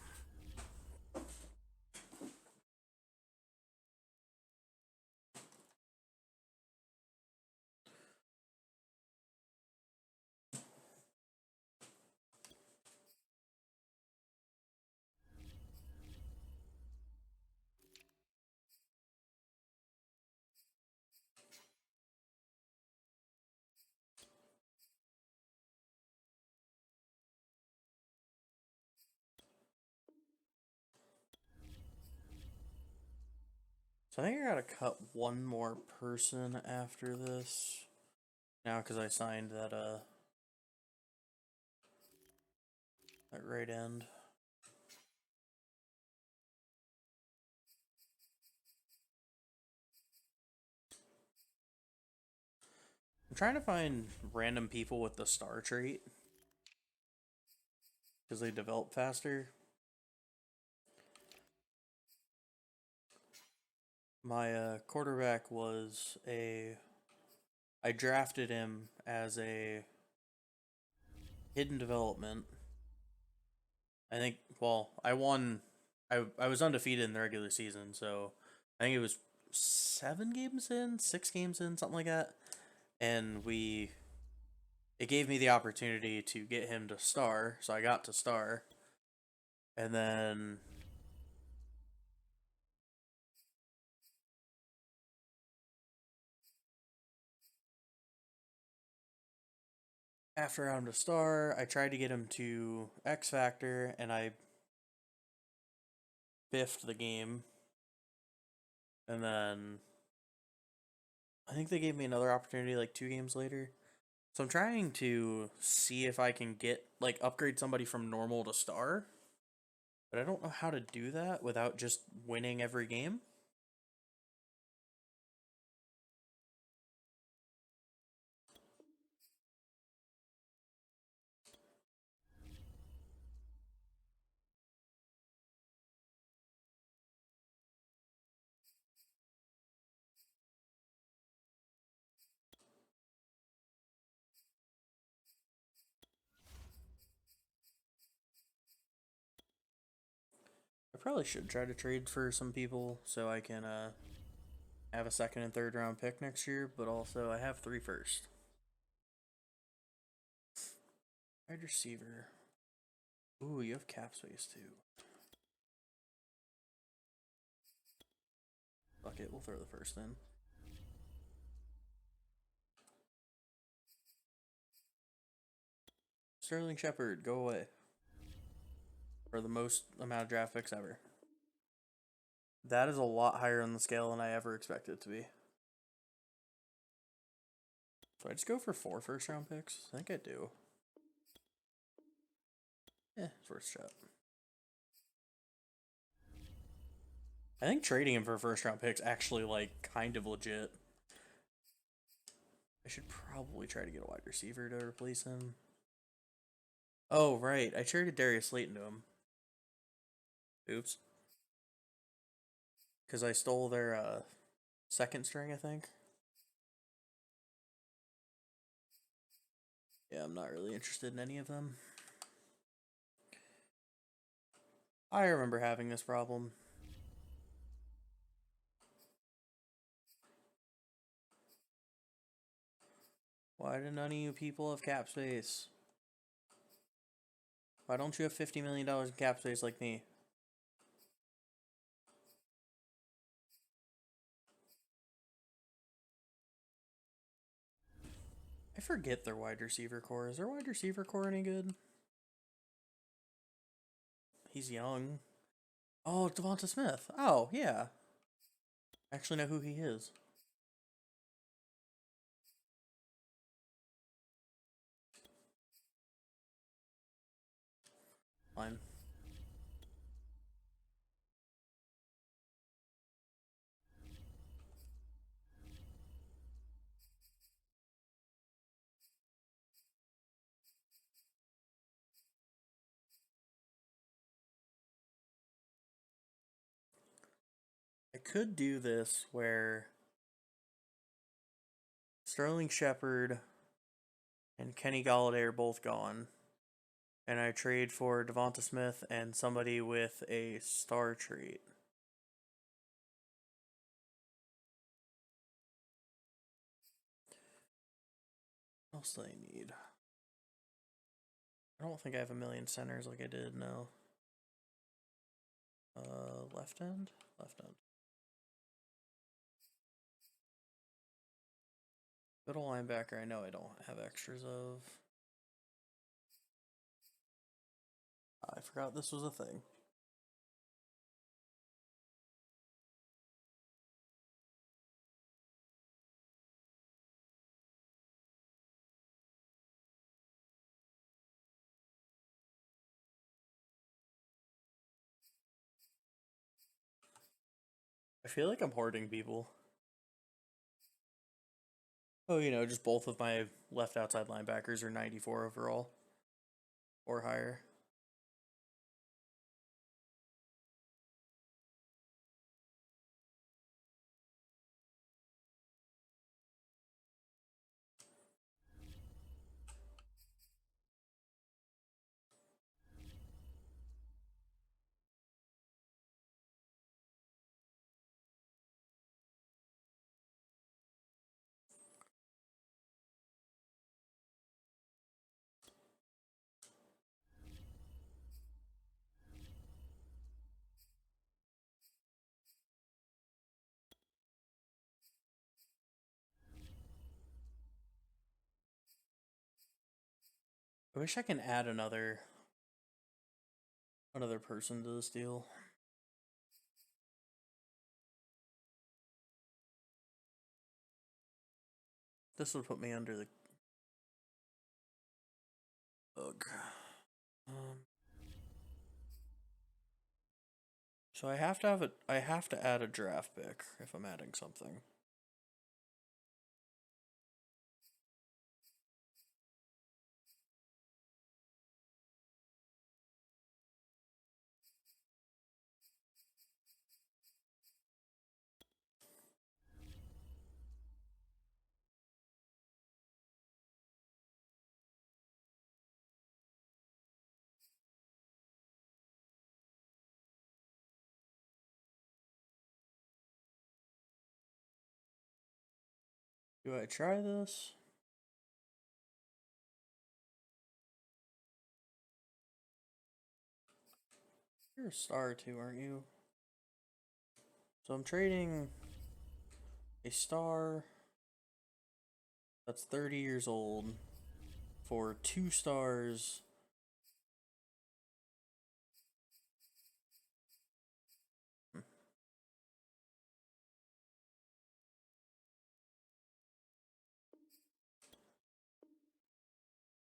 So I think I gotta cut one more person after this. Now, because I signed that right end. I'm trying to find random people with the star trait because they develop faster. My quarterback was I drafted him as a hidden development. I think, well, I won. I was undefeated in the regular season, so I think it was 6 games in, something like that. And it gave me the opportunity to get him to star, so I got to star. And then after I got him to star, I tried to get him to X Factor, and I biffed the game. And then I think they gave me another opportunity like 2 games later. So I'm trying to see if I can get, like, upgrade somebody from normal to star. But I don't know how to do that without just winning every game. I probably should try to trade for some people so I can have a 2nd and 3rd round pick next year, but also I have 3 first. Wide receiver. Ooh, you have cap space too. Fuck it, we'll throw the first in. Sterling Shepard, go away. For the most amount of draft picks ever. That is a lot higher on the scale than I ever expected it to be. So I just go for 4 first round picks? I think I do. It's worth a shot. I think trading him for first round picks actually, like, kind of legit. I should probably try to get a wide receiver to replace him. Oh, right. I traded Darius Slayton to him. Oops. Because I stole their 2nd string, I think. Yeah, I'm not really interested in any of them. I remember having this problem. Why do none of you people have cap space? Why don't you have $50 million in cap space like me? I forget their wide receiver core. Is their wide receiver core any good? He's young. Oh, Devonta Smith. Oh, yeah. I actually know who he is. Fine. I could do this where Sterling Shepard and Kenny Galladay are both gone. and I trade for Devonta Smith and somebody with a star trait. What else do I need? I don't think I have a million centers like I did, no. Left end? Left end. Middle linebacker, I know I don't have extras of. I forgot this was a thing. I feel like I'm hoarding people. Oh, you know, just both of my left outside linebackers are 94 overall. Or higher. I wish I can add another person to this deal. This would put me under the ugh. So I have to add a draft pick if I'm adding something. Do I try this? You're a star too, aren't you? So I'm trading a star that's 30 years old for 2 stars.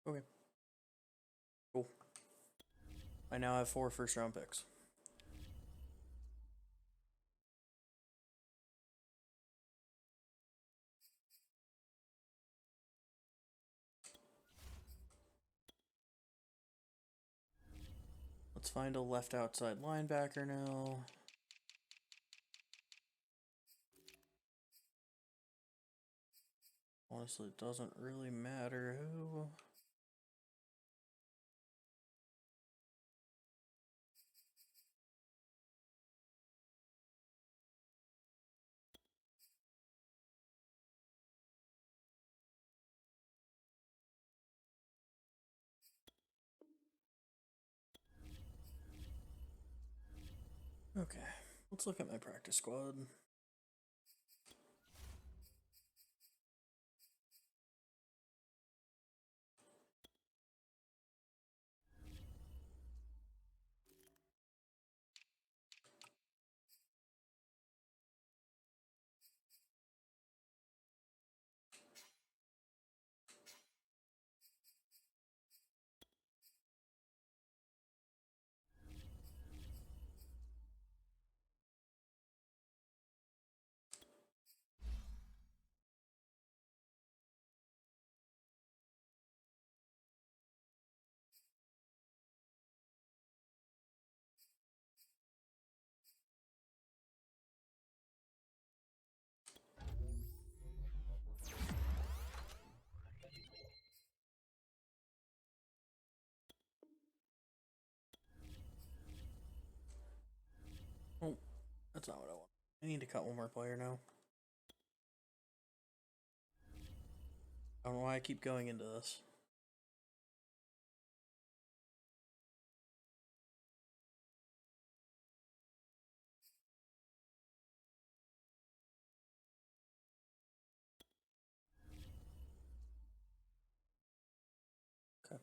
Okay. Cool. I now have 4 first-round picks. Let's find a left outside linebacker now. Honestly, it doesn't really matter who. Okay, let's look at my practice squad. That's not what I want. I need to cut one more player now. I don't know why I keep going into this. Okay.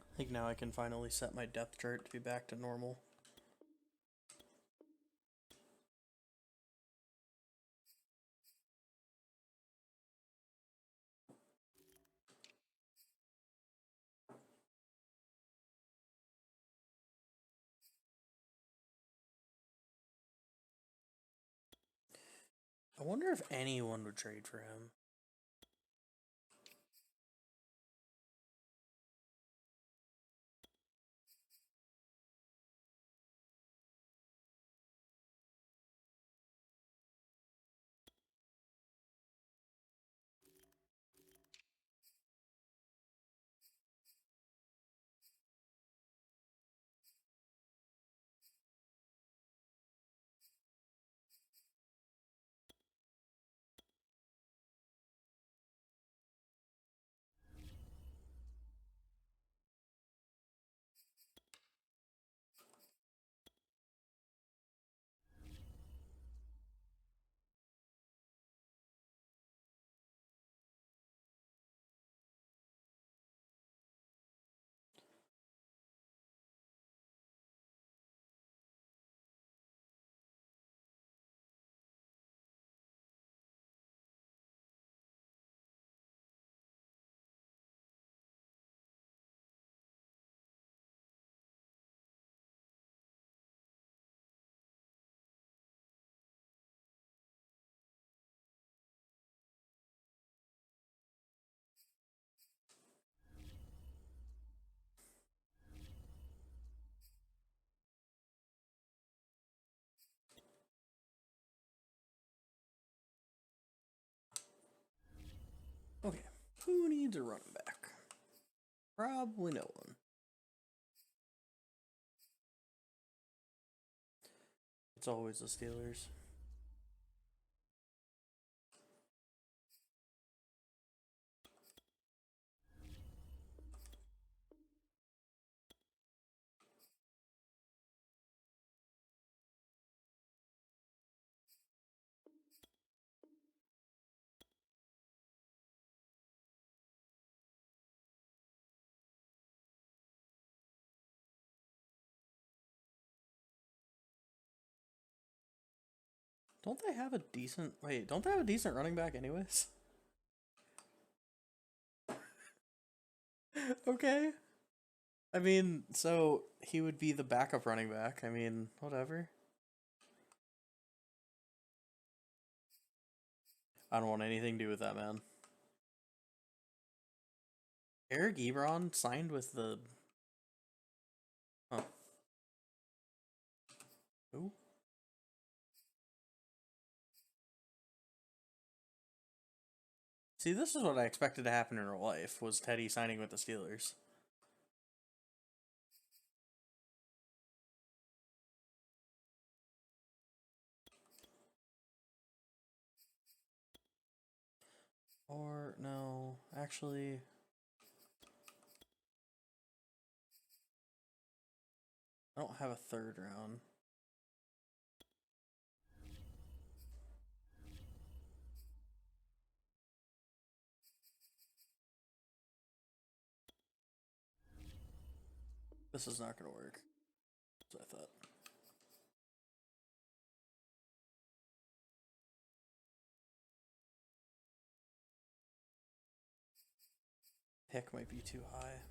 I think now I can finally set my depth chart to be back to normal. I wonder if anyone would trade for him. Okay, who needs a running back? Probably no one. It's always the Steelers. Don't they have a decent... Wait, don't they have a decent running back anyways? Okay. I mean, so he would be the backup running back. I mean, whatever. I don't want anything to do with that, man. Eric Ebron signed with the... Huh. Who? See, this is what I expected to happen in real life, was Teddy signing with the Steelers. Or, no, actually... I don't have a third round. This is not going to work. That's what I thought. Pick might be too high.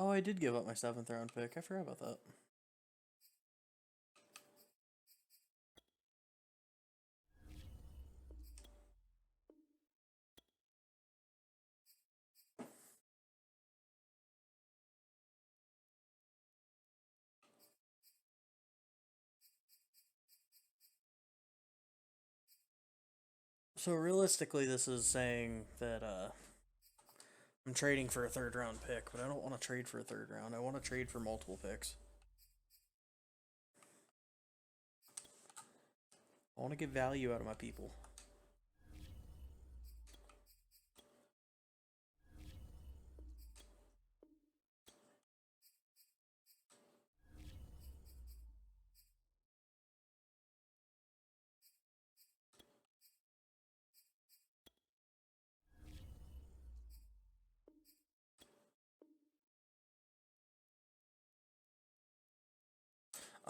Oh, I did give up my 7th round pick. I forgot about that. So realistically, this is saying that I'm trading for a third round pick, but I don't want to trade for a third round. I want to trade for multiple picks. I want to get value out of my people.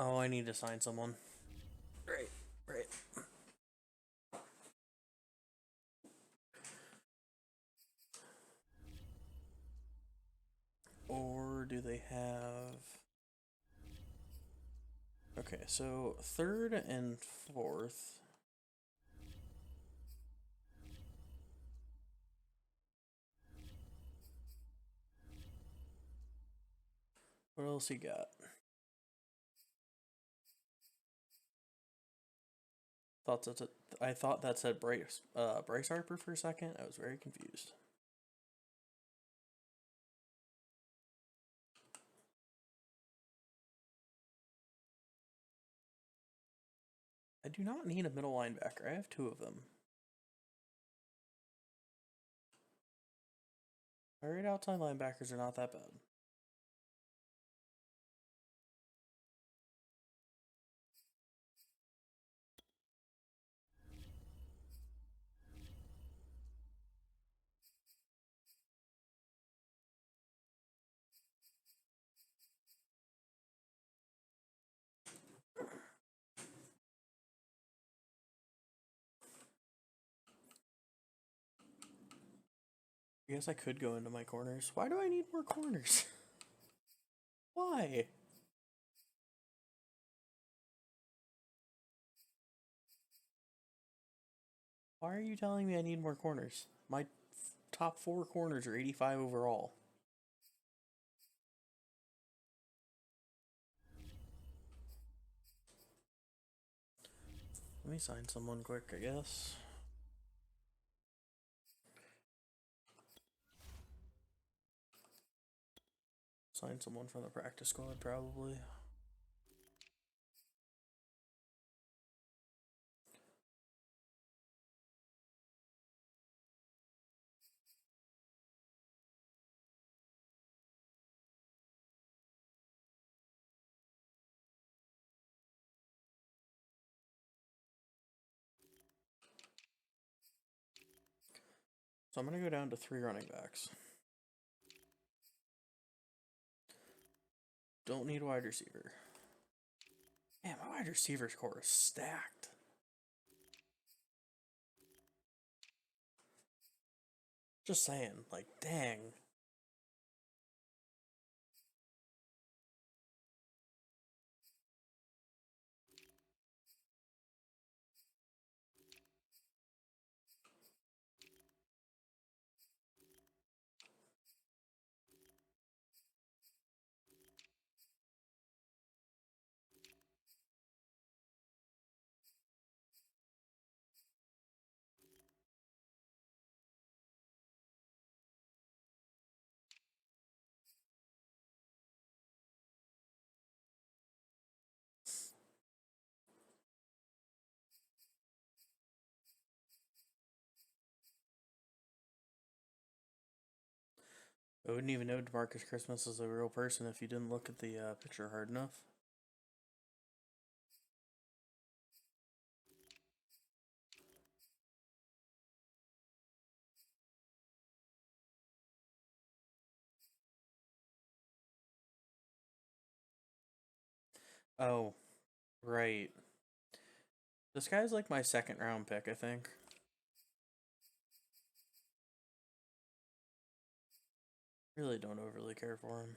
Oh, I need to sign someone. Right, right. Or do they have... Okay, so third and fourth. What else he got? I thought that said Bryce Harper for a second. I was very confused. I do not need a middle linebacker. I have two of them. All right, outside linebackers are not that bad. I guess I could go into my corners. Why do I need more corners? Why? Why are you telling me I need more corners? My top 4 corners are 85 overall. Let me sign someone quick, I guess. Sign someone from the practice squad, probably. So I'm going to go down to 3 running backs. Don't need a wide receiver. Man, my wide receiver core is stacked. Just saying, like, dang. I wouldn't even know DeMarcus Christmas is a real person if you didn't look at the picture hard enough. Oh, right. This guy's like my second round pick, I think. Really don't overly care for him.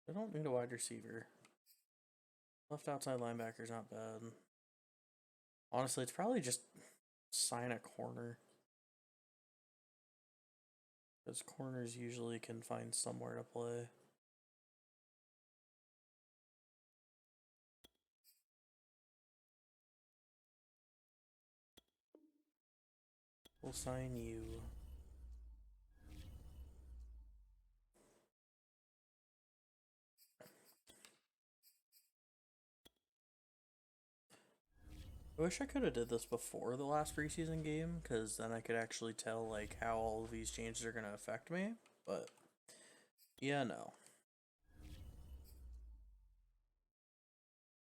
I don't need a wide receiver. Left outside linebacker's not bad. Honestly, it's probably just sign a corner. Because corners usually can find somewhere to play. We'll sign you. I wish I could have did this before the last preseason game, because then I could actually tell like how all of these changes are going to affect me, but yeah, no.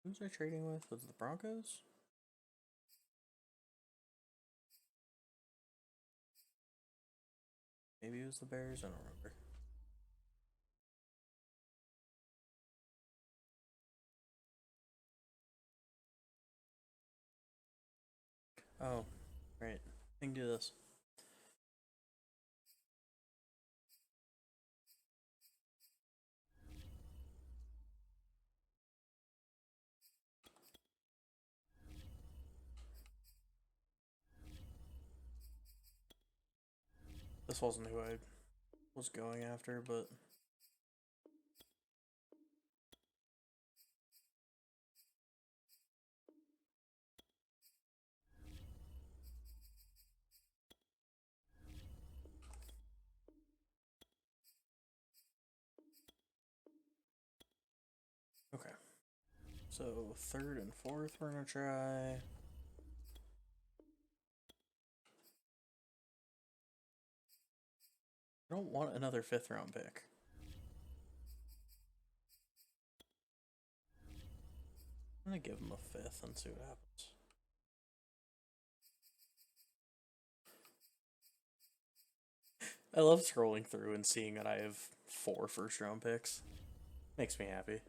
Who's I trading with? Was it the Broncos? Maybe it was the Bears? I don't remember. Oh, right. I can do this. This wasn't who I was going after, but okay. So 3rd and 4th we're gonna try. I don't want another 5th round pick. I'm gonna give him a 5th and see what happens. I love scrolling through and seeing that I have 4 first round picks. Makes me happy.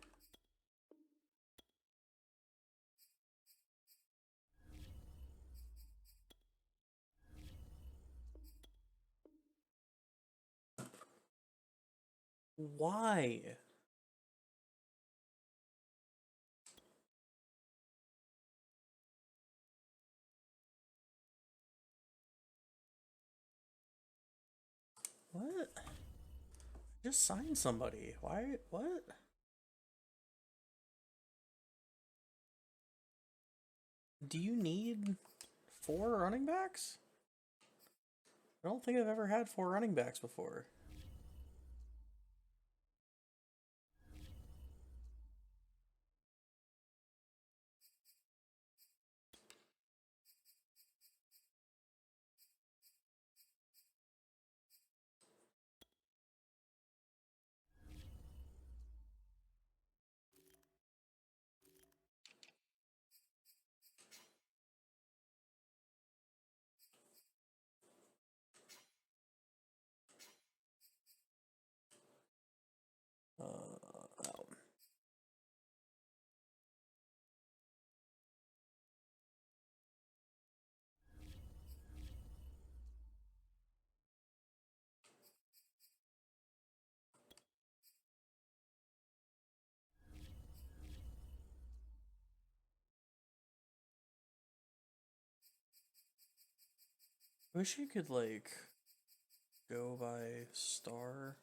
Why? What? Just sign somebody. Why? What? Do you need 4 running backs? I don't think I've ever had 4 running backs before. That one. I wish you could, like, go by star.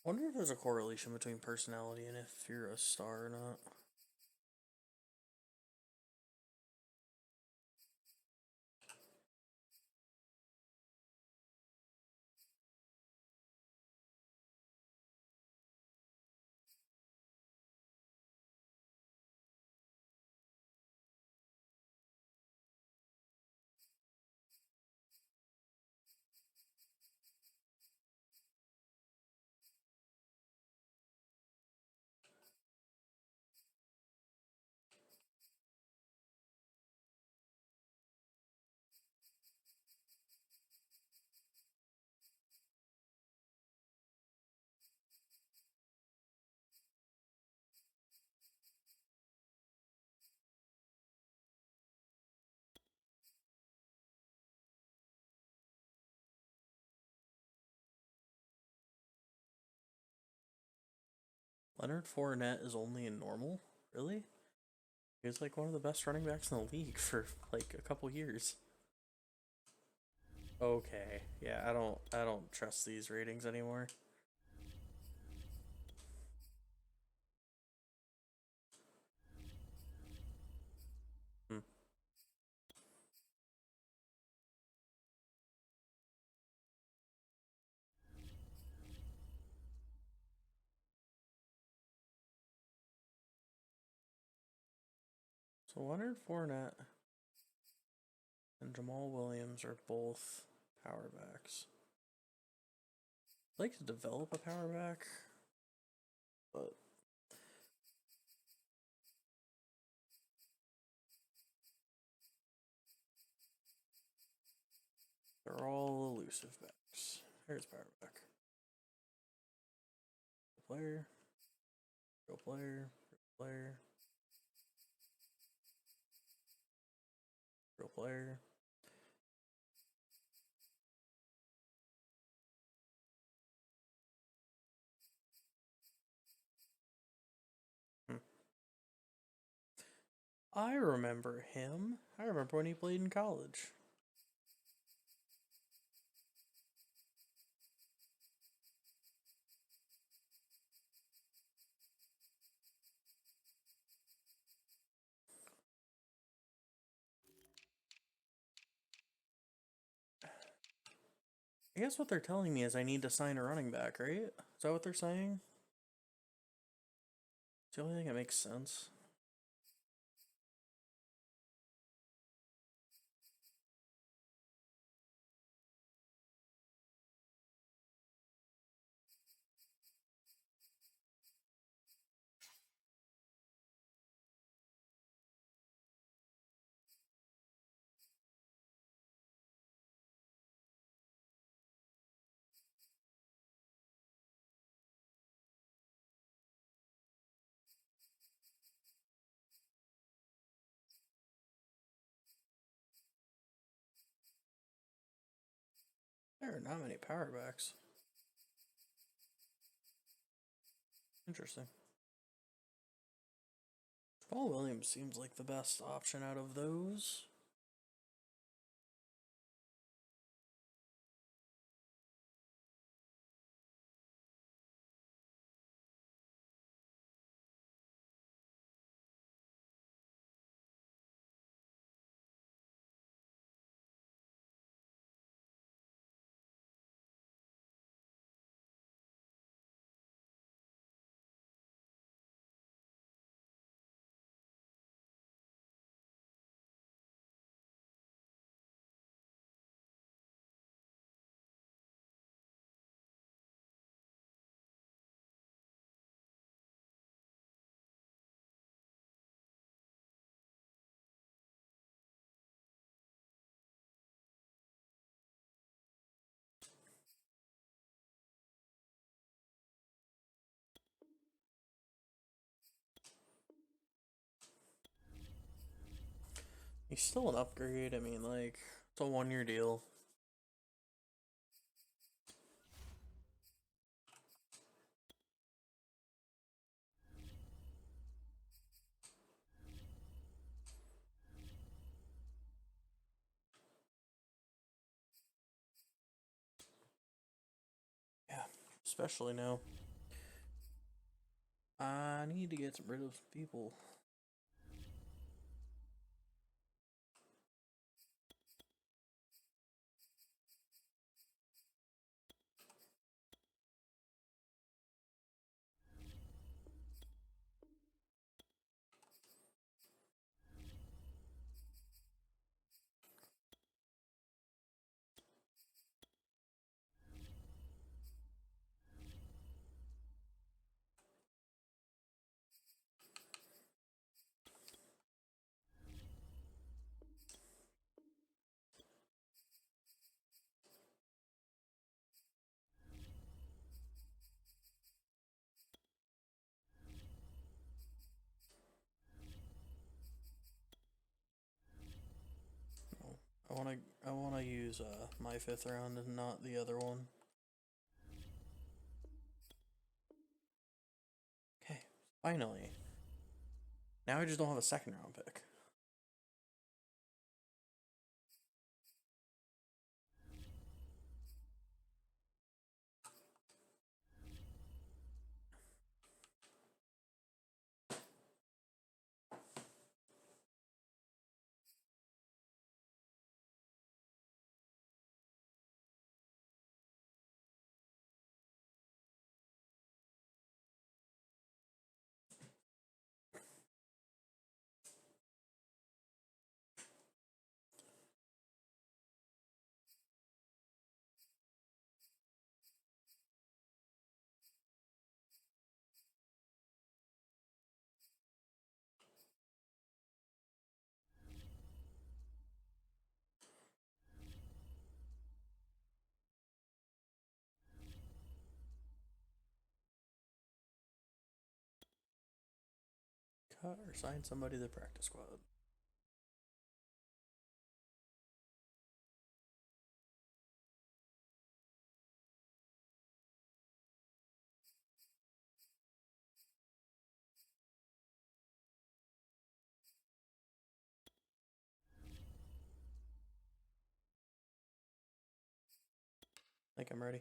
I wonder if there's a correlation between personality and if you're a star or not. Leonard Fournette is only in normal? Really? He was like one of the best running backs in the league for like a couple years. Okay. Yeah, I don't trust these ratings anymore. Hmm. So Leonard Fournette and Jamal Williams are both power backs. I'd like to develop a power back, but they're all elusive backs. Here's power back. Player, real player, real player, real player. I remember him. I remember when he played in college. I guess what they're telling me is I need to sign a running back, right? Is that what they're saying? It's the only thing that makes sense. There are not many power backs. Interesting. Paul Williams seems like the best option out of those. He's still an upgrade. I mean, like, it's a 1-year deal. Yeah, especially now. I need to get rid of some people. I wanna use my 5th round and not the other one. Okay. Finally. Now I just don't have a second round pick. Cut or sign somebody to the practice squad. I think I'm ready.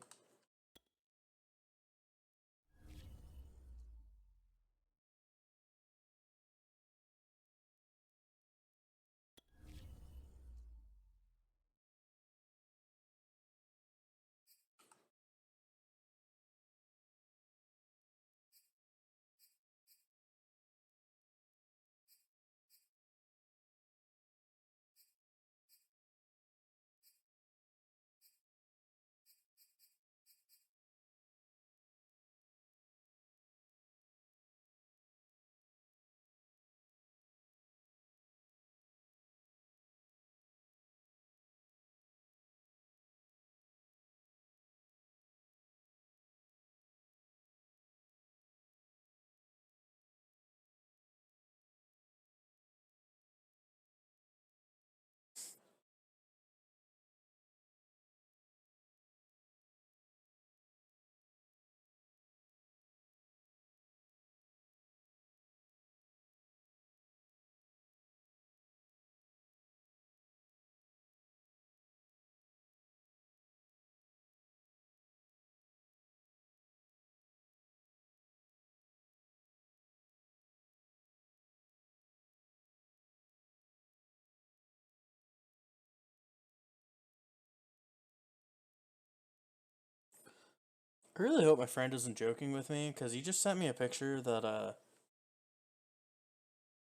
I really hope my friend isn't joking with me, because he just sent me a picture that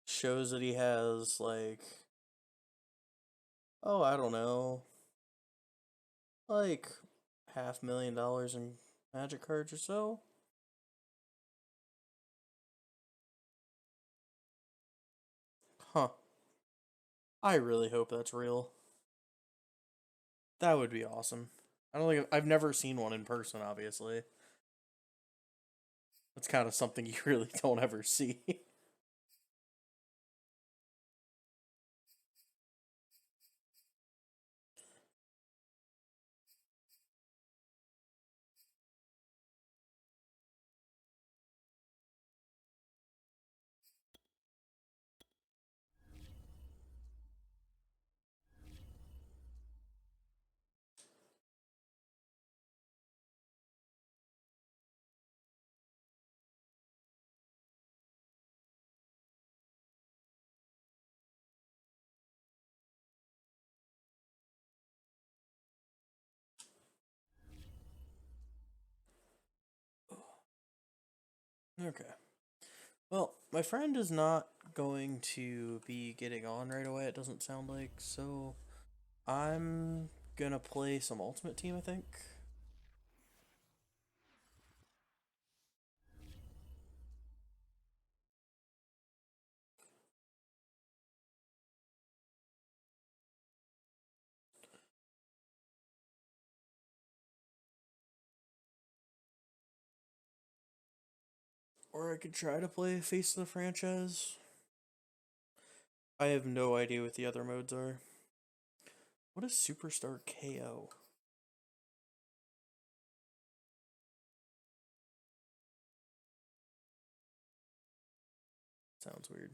shows that he has, like, oh, I don't know, like $500,000 in Magic cards or so. Huh. I really hope that's real. That would be awesome. I don't think I've never seen one in person, obviously. That's kind of something you really don't ever see. Okay. Well, my friend is not going to be getting on right away, it doesn't sound like, so I'm gonna play some Ultimate Team, I think. Or I could try to play Face of the Franchise. I have no idea what the other modes are. What is Superstar KO? Sounds weird.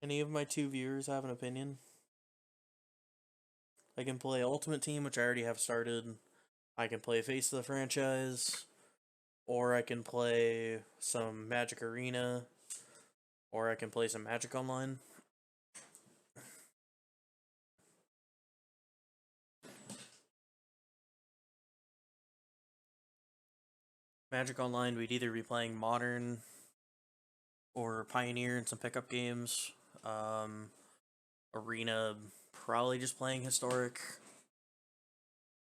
Any of my 2 viewers have an opinion? I can play Ultimate Team, which I already have started. I can play Face of the Franchise. Or I can play some Magic Arena. Or I can play some Magic Online. Magic Online, we'd either be playing Modern or Pioneer and some pickup games. Arena, probably just playing Historic.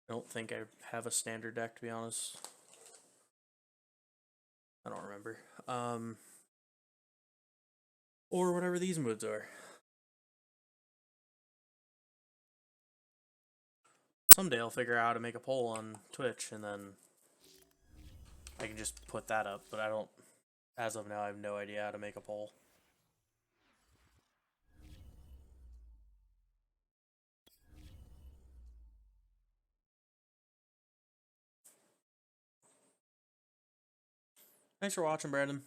I don't think I have a standard deck, to be honest. I don't remember. Or whatever these modes are. Someday I'll figure out how to make a poll on Twitch, and then I can just put that up, but I don't, as of now, I have no idea how to make a poll. Thanks for watching, Brandon.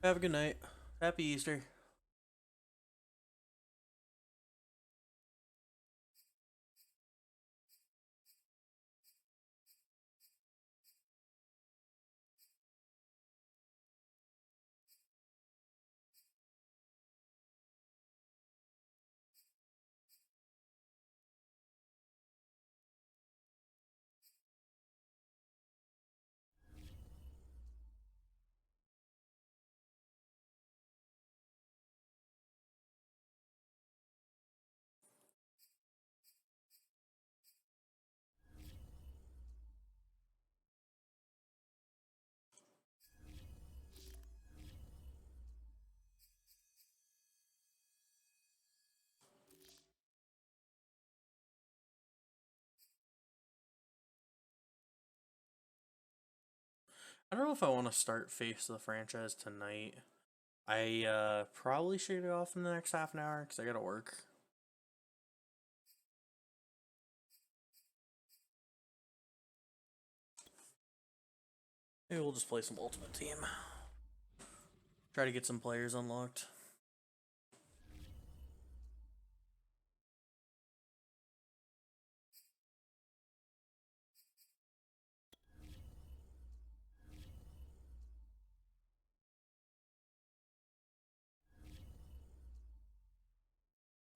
Have a good night. Happy Easter. I don't know if I want to start Face of the Franchise tonight. I probably shoot it off in the next half an hour because I gotta work. Maybe we'll just play some Ultimate Team. Try to get some players unlocked.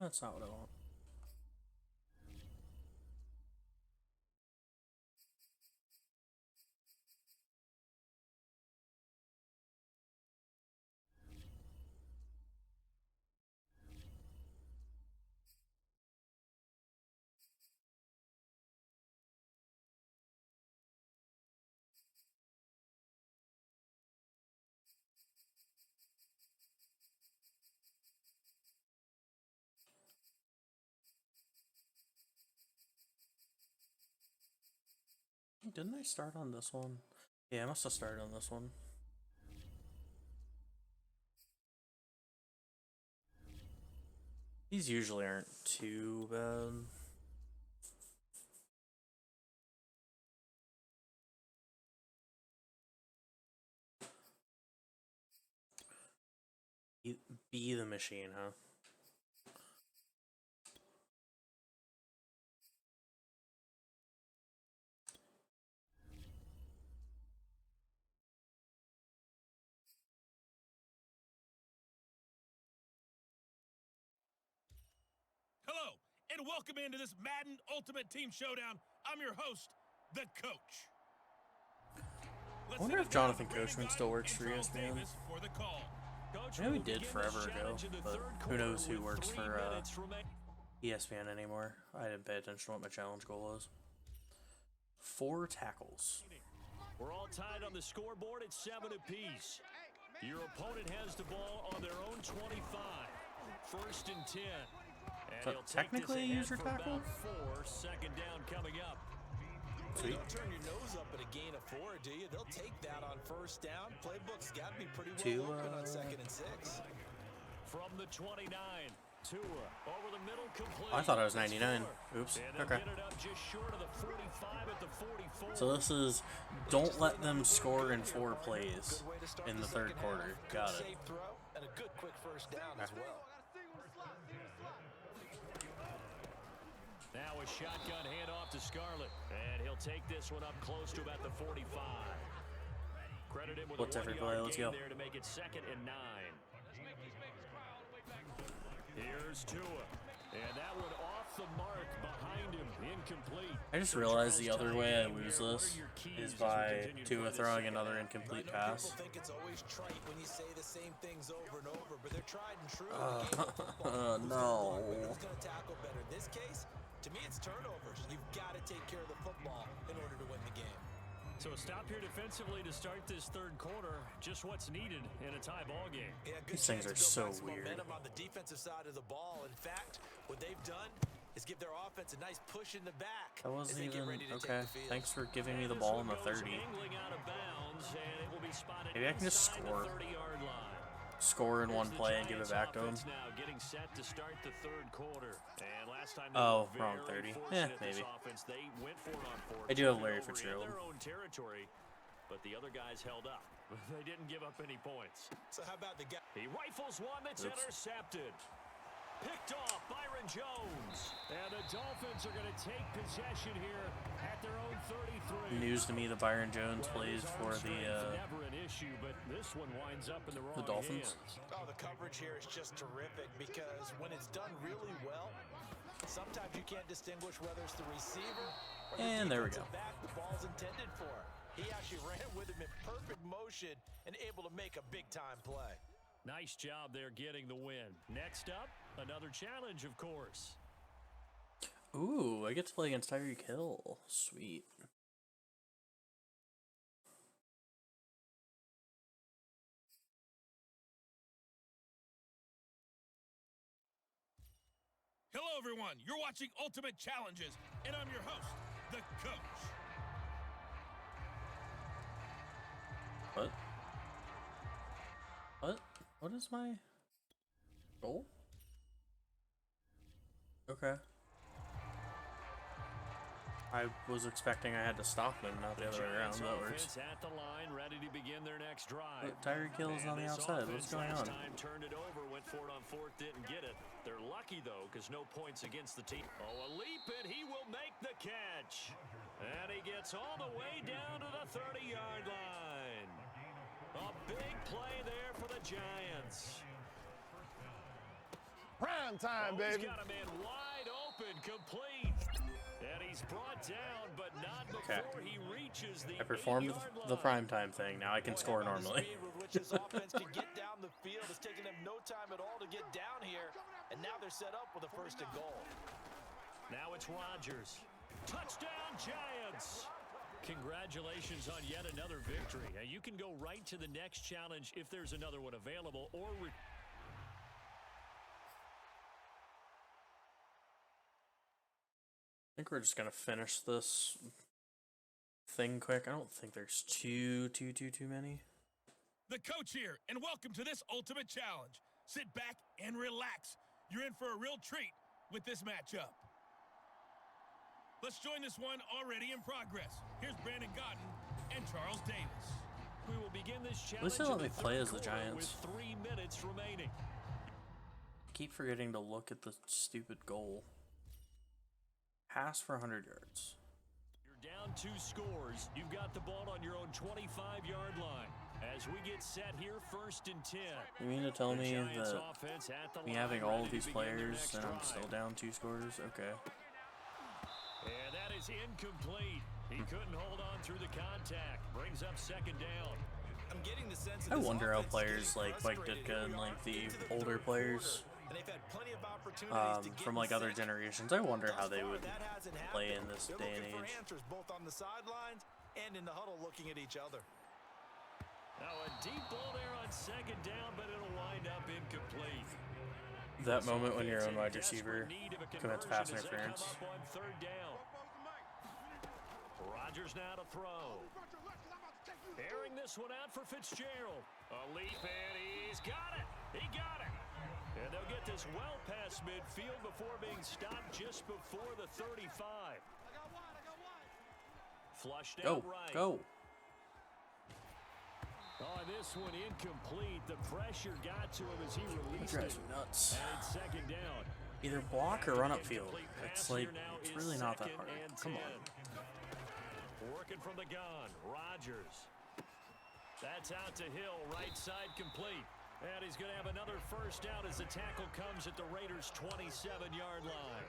That's not what I want. Didn't I start on this one? Yeah, I must have started on this one. These usually aren't too bad. Be the machine, huh? Hello, and welcome into this Madden Ultimate Team Showdown. I'm your host, the Coach. I wonder if Jonathan Coachman still works for ESPN. I know he did forever ago, but who knows who works for ESPN anymore. I didn't pay attention to what my challenge goal was. 4 tackles. We're all tied on the scoreboard at 7 apiece. Your opponent has the ball on their own 25. 1st and 10. So technically a user tackle? 4, 2nd down coming up. You don't turn your nose up at a gain of 4, do you? They'll take that on 1st down. Playbook's got to be pretty well open on 2nd and 6. From the 29. Tua over the middle, complete. I thought I was 99. Oops. Okay. Get it up just short of the 45 at the 44. So this is don't let them score in 4 plays in the third quarter. Got it. Safe throw and a good quick first down as well. Now a shotgun handoff to Scarlett, and he'll take this one up close to about the 45. Credit him with What's a every 1-yard play? Let's gain go. there to make it 2nd and 9. Here's Tua, and that one off the mark behind him, incomplete. I just realized the other way I lose this is by Tua throwing another incomplete pass. People think it's always trite when you say the same things over and over, but they're tried and true. in the game of football. No. Who's going to tackle better? In this case, to me, it's turnovers. You've got to take care of the football in order to win the game. So stop here defensively to start this third quarter. Just what's needed in a tie ball game. Yeah, good These things chance are to so build some weird. momentum on the defensive side of the ball. In fact, what they've done is give their offense a nice push in the back. That as wasn't they get even ready to okay. Take the field. Thanks for giving me the And ball this in the one goes 30. angling out of bounds, and it will be spotted Maybe I can just inside score. the 30-yard line. Score in one Here's the play and give it Giants back to him. offense now getting set to start the third quarter. And last time they Oh, were wrong very 30. fortunate Maybe. This offense, they went for it on 4th. I do have turned it Larry over Fitzgerald. in their own territory, but the other guys held up. They didn't give up any points. So how about the guy? He rifles one that's Oops. intercepted. Picked off Byron Jones. And the Dolphins are going to take possession here at their own 33. News to me that Byron Jones plays for the never an issue, but this one winds up in the wrong Dolphins. hands. Oh, the coverage here is just terrific because when it's done really well, sometimes you can't distinguish whether it's the receiver or the And there we defensive go. back the ball's intended for. He actually ran with him in perfect motion and able to make a big-time play. Nice job there getting the win. Next up, another challenge, of course. Ooh, I get to play against Tyreek Hill. Sweet. Hello, everyone. You're watching Ultimate Challenges, and I'm your host, the Coach. What? What? What is my goal? Okay. I was expecting I had to stop him, not the other way around. Giants That works. offense at the line, ready to begin their next drive. Look, Tyreek Hill's And on the this outside. offense What's going last on? time turned it over, went for it on 4th, didn't get it. They're lucky, though, because no points against the team. Oh, a leap, and he will make the catch. And he gets all the way down to the 30-yard line. A big play there for the Giants. Prime time, He's baby. got a man wide open, complete. And he's brought down, but not before he reaches the I performed 8-yard the line. primetime thing. Now I can score Boy, how about the normally. speed with which this offense can get down the field. It's taken them no time at all to get down here, and now they're set up with a 1st and goal. Now it's Rodgers. Touchdown, Giants! Congratulations on yet another victory. Now you can go right to the next challenge if there's another one available, or I think we're just gonna finish this thing quick. I don't think there's too many. The Coach here, and welcome to this Ultimate Challenge. Sit back and relax. You're in for a real treat with this matchup. Let's join this one already in progress. Here's Brandon Godden and Charles Davis. we will begin this challenge. least they let in me the play third as the quarter Giants. with 3 minutes remaining. I keep forgetting to look at the stupid goal. Pass for 100 yards. You're down 2 scores. You've got the ball on your own 25-yard line. As we get set here, 1st and 10. You mean to tell The me Giants that offense at the me line, having all ready of to these begin their players next and I'm drive. still down 2 scores? Okay. And that is incomplete. He couldn't hold on through the contact. Brings up 2nd down. I'm getting the sense that I this wonder how offense is players getting like frustrated. Ditka and Here we like are the into older third players quarter, and they've had plenty of opportunities to get from in like other sync. generations. I wonder how they Thus far, would that hasn't play happened. in this They're day and looking for age. answers both on the sidelines and in the huddle looking at each other. Now a deep ball there on 2nd down, but it'll wind up incomplete. That moment when your Offense own in wide desperate receiver need of a commits conversion pass as they come interference. up on 3rd down. Rodgers now to throw. Airing this one out for Fitzgerald. A leap, and he's got it. He got it. And they'll get this well past midfield before being stopped just before the 35. Flushed out right. Go. Oh, this one incomplete. The pressure got to him as he released it. Drives me nuts. And it's second down. Either block or run upfield. It's like, it's really not that hard. Come on. Working from the gun, Rodgers. That's out to Hill, right side complete. And he's going to have another first down as the tackle comes at the Raiders' 27-yard line.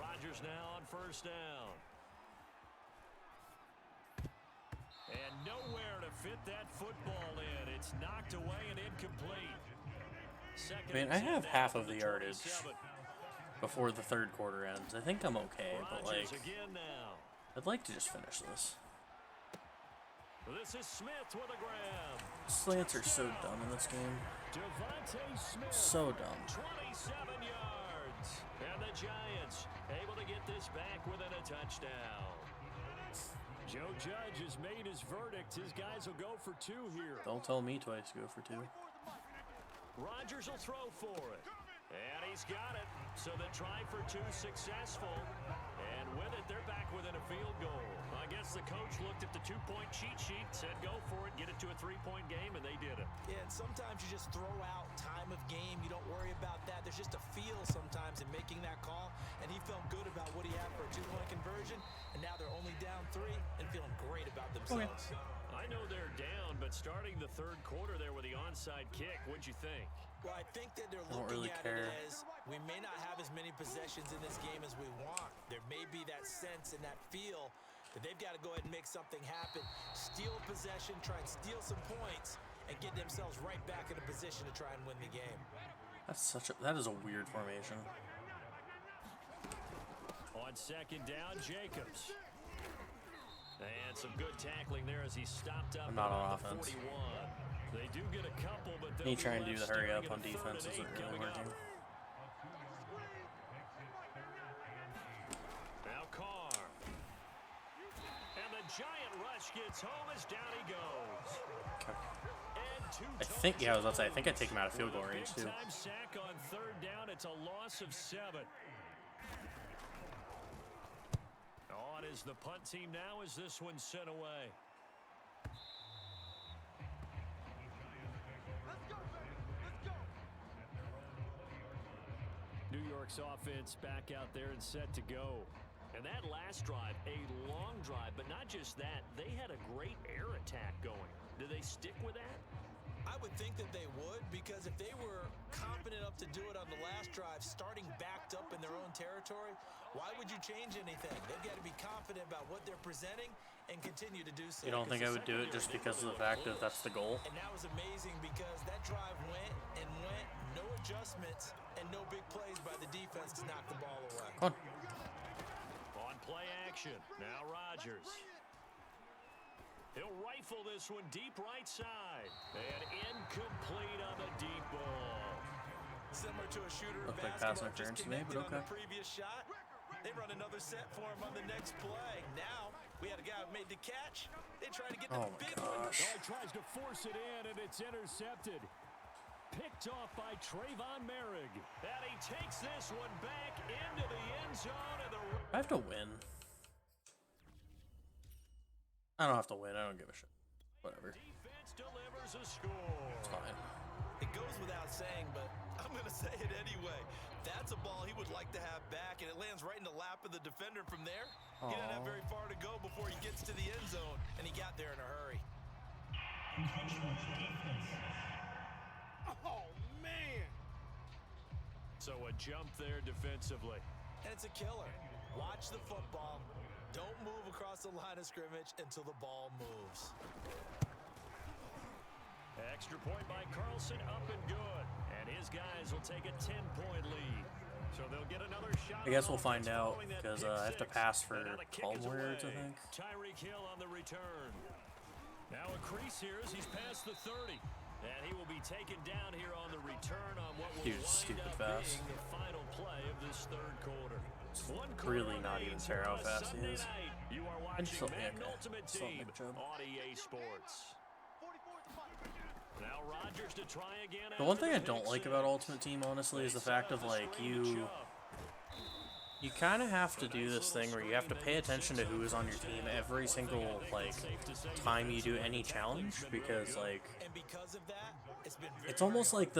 Rodgers now on first down. And nowhere to fit that football in. It's knocked away and incomplete. I mean, I have half of the yardage before the third quarter ends. I think I'm okay, but like, I'd like to just finish this. This is Smith with a grab. Slants are so dumb in this game. So dumb. 27 yards. And the Giants able to get this back within a touchdown. Joe Judge has made his verdict. His guys will go for 2 here. Don't tell me twice to go for 2. Rodgers will throw for it. And he's got it. So the try for 2 successful. And with it, they're back within a field goal. I guess the coach looked at the 2-point cheat sheet, said go for it, get it to a 3-point game, and they did it. Yeah, and sometimes you just throw out time of game. You don't worry about that. There's just a feel sometimes in making that call. And he felt good about what he had for a 2-point conversion. And now they're only down 3 and feeling great about themselves. Okay. I know they're down, but starting the third quarter there with the onside kick, what'd you think? Well, I think that they're don't looking really at care. it as we may not have as many possessions in this game as we want. There may be that sense and that feel that they've got to go ahead and make something happen. Steal possession, try and steal some points, and get themselves right back in a position to try and win the game. That is a weird formation. On second down, Jacobs. And some good tackling there as he stopped up. I'm not on the offense. 41. They do get a couple, but Me trying to do the hurry up on defense isn't really working. Now Carr. And the giant rush gets home as down he goes. Okay. And 2 I think, yeah, I was about to say, I think I take him out of field goal range too. Big-time sack on third down. It's a loss of 7. On is the punt team now as this one's sent away. New York's offense back out there and set to go. And that last drive, a long drive, but not just that. They had a great air attack going. Do they stick with that? I would think that they would, because if they were confident enough to do it on the last drive, starting backed up in their own territory, why would you change anything? They've got to be confident about what they're presenting and continue to do so. You don't think I would do it just because of the fact that that's the goal? And that was amazing because that drive went and went, no adjustments and no big plays by the defense to knock the ball away. Come on. On play action, now Rodgers. He'll rifle this one deep right side. And incomplete on the deep ball. Similar to a shooter in Looked like pass basketball, interference just to me, but connected on okay. the previous shot. They run another set for him on the next play. Now, we had a guy who made the catch. They try to get the big one. Oh, he tries to force it in, and it's intercepted. Picked off by Trayvon Merrick. And he takes this one back into the end zone. And I have to win. I don't have to win. I don't give a shit. Whatever. defense delivers a score. It's fine. It goes without saying, but I'm going to say it anyway. That's a ball he would like to have back, and it lands right in the lap of the defender from there. He didn't have very far to go before he gets to the end zone, and he got there in a hurry. Oh, man. So a jump there defensively. And it's a killer. Watch the football. Don't move across the line of scrimmage until the ball moves. Extra point by Carlson, up and good. And his guys will take a 10-point lead. So they'll get another shot. I guess we'll find out because I have to pass for 12 more yards, I think. Tyreek Hill on the return. Now a crease here as he's past the 30. And he will be taken down here on the return on what will He was wind stupid up fast. being the final play of this third quarter. Really not even fair how fast he is. You are And watching still, Madden okay. Ultimate Still Team Nick Chubb. on EA Sports. Now Rodgers to try again. The one thing I don't like about Ultimate Team, honestly, is the fact of, like, you kind of have to do this thing where you have to pay attention to who is on your team every single, like, time you do any challenge, because, like, it's almost like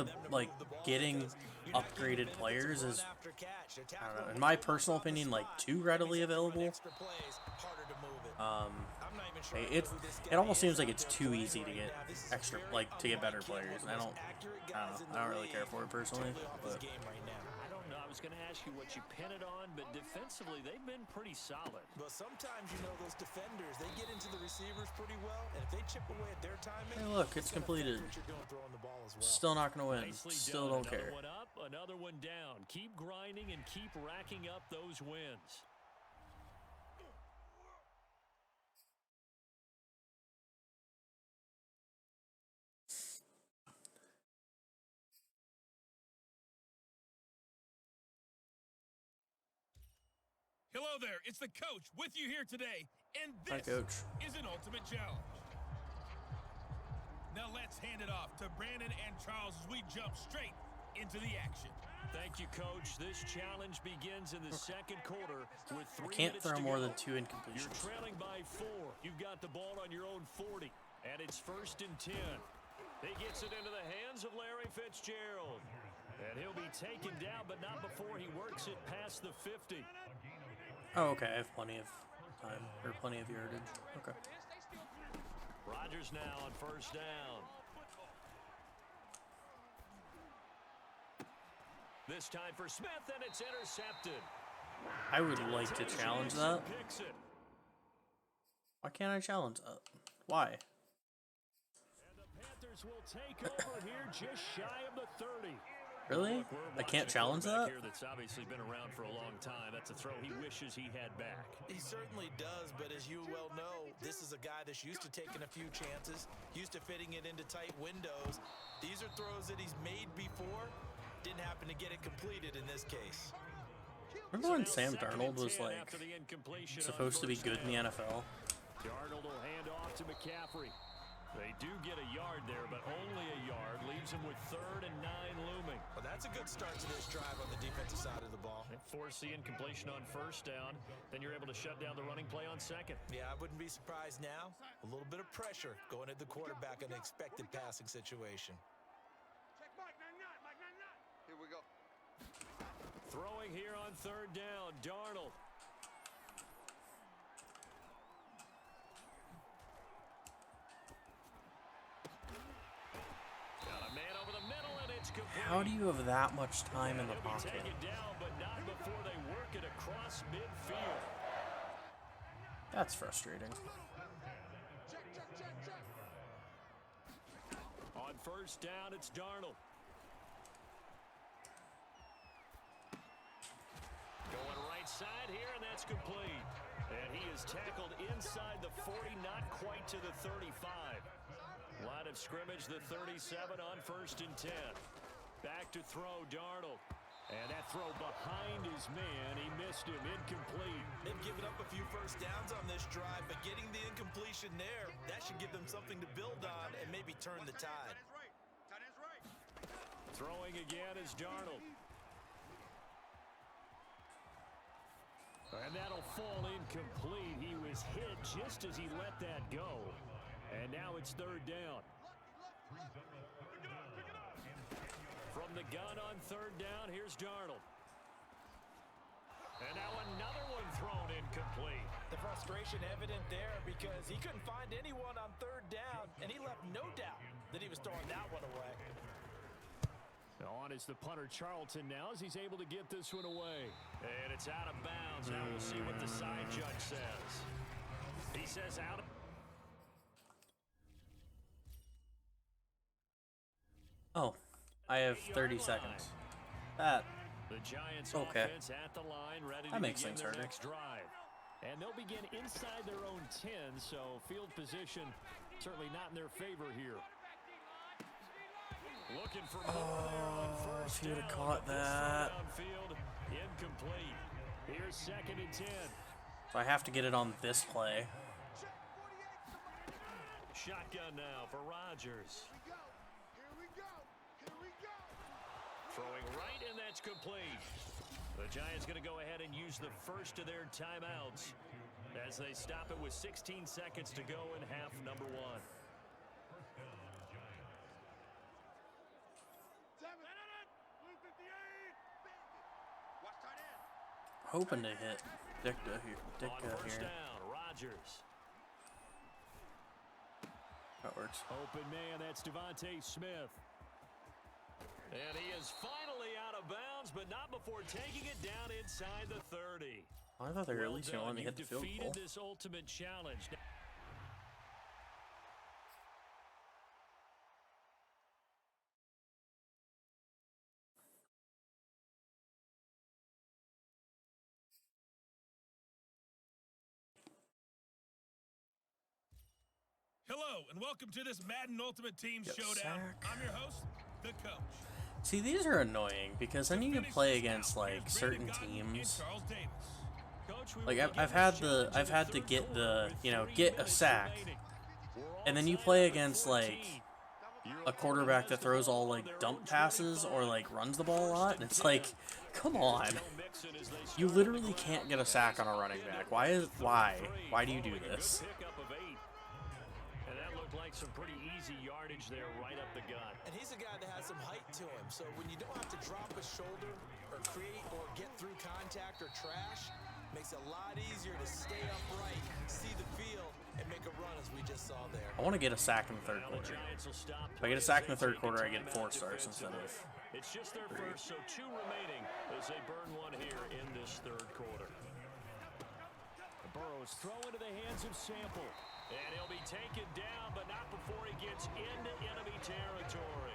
getting upgraded players is, I don't know, in my personal opinion, like, too readily available. It almost seems like it's too easy to get extra, like, to get better players, and I don't really care for it personally, but I don't know. I was going to ask you what you pin it on, but defensively, they've been pretty solid. But sometimes, you know, those defenders, they get into the receivers pretty well, and if they chip away at their timing, hey, look, it's completed. Still not going to win. Still don't care. Another one up, another one down. Keep grinding and keep racking up those wins. Hello there, it's the coach with you here today, and Hi, this Coach. is an Ultimate Challenge. Now let's hand it off to Brandon and Charles as we jump straight into the action. Thank you, Coach. This challenge begins in the second quarter with 3 I can't minutes throw to more go. than 2 incompletions. You're trailing by 4. You've got the ball on your own 40, and it's 1st and 10. He gets it into the hands of Larry Fitzgerald, and he'll be taken down, but not before he works it past the 50. Oh, okay, I have plenty of time, or plenty of yardage. Okay. Rodgers now on 1st down. This time for Smith, and it's intercepted. I would like to challenge that. Picks it. Why can't I challenge that? Why? And the Panthers will take over here just shy of the 30. Really? I can't challenge that? Here that's obviously been around for a long time. That's a throw he wishes he had back. He certainly does, but as you well know, this is a guy that's used to taking a few chances, used to fitting it into tight windows. These are throws that he's made before. Didn't happen to get it completed in this case. Remember when Sam Darnold was, like, supposed to be good in the NFL? Darnold will hand off to McCaffrey. They do get a yard there, but only a yard. Leaves him with 3rd and 9 looming. Well, that's a good start to this drive on the defensive side of the ball. And force the incompletion on 1st down. Then you're able to shut down the running play on 2nd. Yeah, I wouldn't be surprised now. A little bit of pressure going at the quarterback in an expected passing situation. Here we go. Throwing here on 3rd down, Darnold. How do you have that much time in the pocket? Take it down, but not before they work it across midfield. That's frustrating. On 1st down, it's Darnold. Going right side here, and that's complete. And he is tackled inside the 40, not quite to the 35. Line of scrimmage, the 37 on 1st and 10. Back to throw, Darnold. And that throw behind his man. He missed him. Incomplete. They've given up a few 1st downs on this drive, but getting the incompletion there, that should give them something to build on and maybe turn the tide. Throwing again is Darnold. And that'll fall incomplete. He was hit just as he let that go. And now it's 3rd down. From the gun on 3rd down, here's Darnold. And now another one thrown incomplete. The frustration evident there because he couldn't find anyone on 3rd down, and he left no doubt that he was throwing that one away. On is the punter, Charlton, now as he's able to get this one away. And it's out of bounds. Now we'll see what the side judge says. He says out of... Oh, I have 30 seconds. That, The Giants okay. offense at the line, ready That to makes begin things their harder. next drive. And they'll begin inside their own 10, so field position certainly not in their favor here. Looking for more on 1st if he would've down, caught but this throw that. downfield, incomplete. Here's 2nd and 10. So I have to get it on this play. Shotgun now for Rodgers. Throwing right, and that's complete. The Giants going to go ahead and use the first of their timeouts as they stop it with 16 seconds to go in half number 1. Hoping to hit Dicta here. On first down, Rodgers. That works. Open man, that's Devontae Smith. And he is finally out of bounds, but not before taking it down inside the 30. I thought they were at least going to let me hit the field defeated goal. this ultimate challenge. Hello, and welcome to this Madden Ultimate Team Showdown. Sack. I'm your host, the coach. See, these are annoying because then you can play against like certain teams. Like I've had to get the get a sack, and then you play against like a quarterback that throws all like dump passes or like runs the ball a lot, and it's like, come on, you literally can't get a sack on a running back. Why do you do this? Some pretty easy yardage there right up the gut. And he's a guy that has some height to him, so when you don't have to drop a shoulder or create or get through contact or trash, makes it a lot easier to stay upright, see the field, and make a run as we just saw there. I want to get a sack in the third quarter. If I get a sack in the third quarter, I get 4 stars instead of It's just their first, so 2 remaining as they burn one here in this third quarter. Burrow's throw into the hands of Sample. And he'll be taken down, but not before he gets into enemy territory.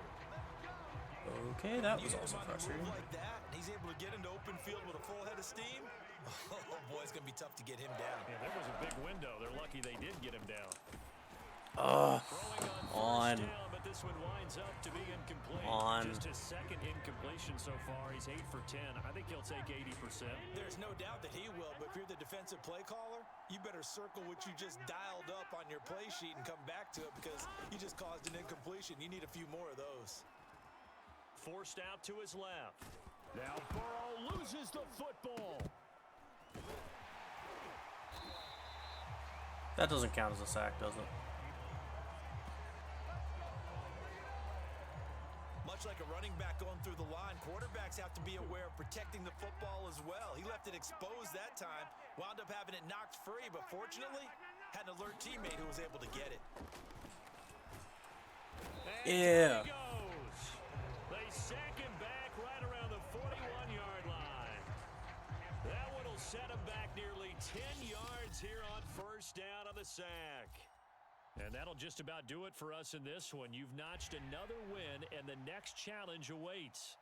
Okay, that was also frustrating. Like that, and he's able to get into open field with a full head of steam. Oh boy, it's gonna be tough to get him down. Yeah, there was a big window. They're lucky they did get him down. On. Down, but this one winds up to be incomplete. On. Just his second incompletion so far. He's 8 for 10. I think he'll take 80%. There's no doubt that he will, but if you're the defensive play caller, you better circle what you just dialed up on your play sheet and come back to it because you just caused an incompletion. You need a few more of those. Forced out to his left. Now Burrow loses the football. That doesn't count as a sack, does it? Much like a running back going through the line, quarterbacks have to be aware of protecting the football as well. He left it exposed that time, wound up having it knocked free, but fortunately, had an alert teammate who was able to get it. Yeah. They sack him back right around the 41-yard line. That one will set him back nearly 10 yards here on first down on the sack. And that'll just about do it for us in this one. You've notched another win, and the next challenge awaits.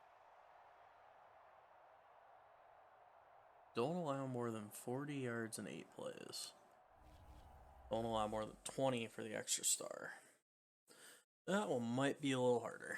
Don't allow more than 40 yards in 8 plays. Don't allow more than 20 for the extra star. That one might be a little harder.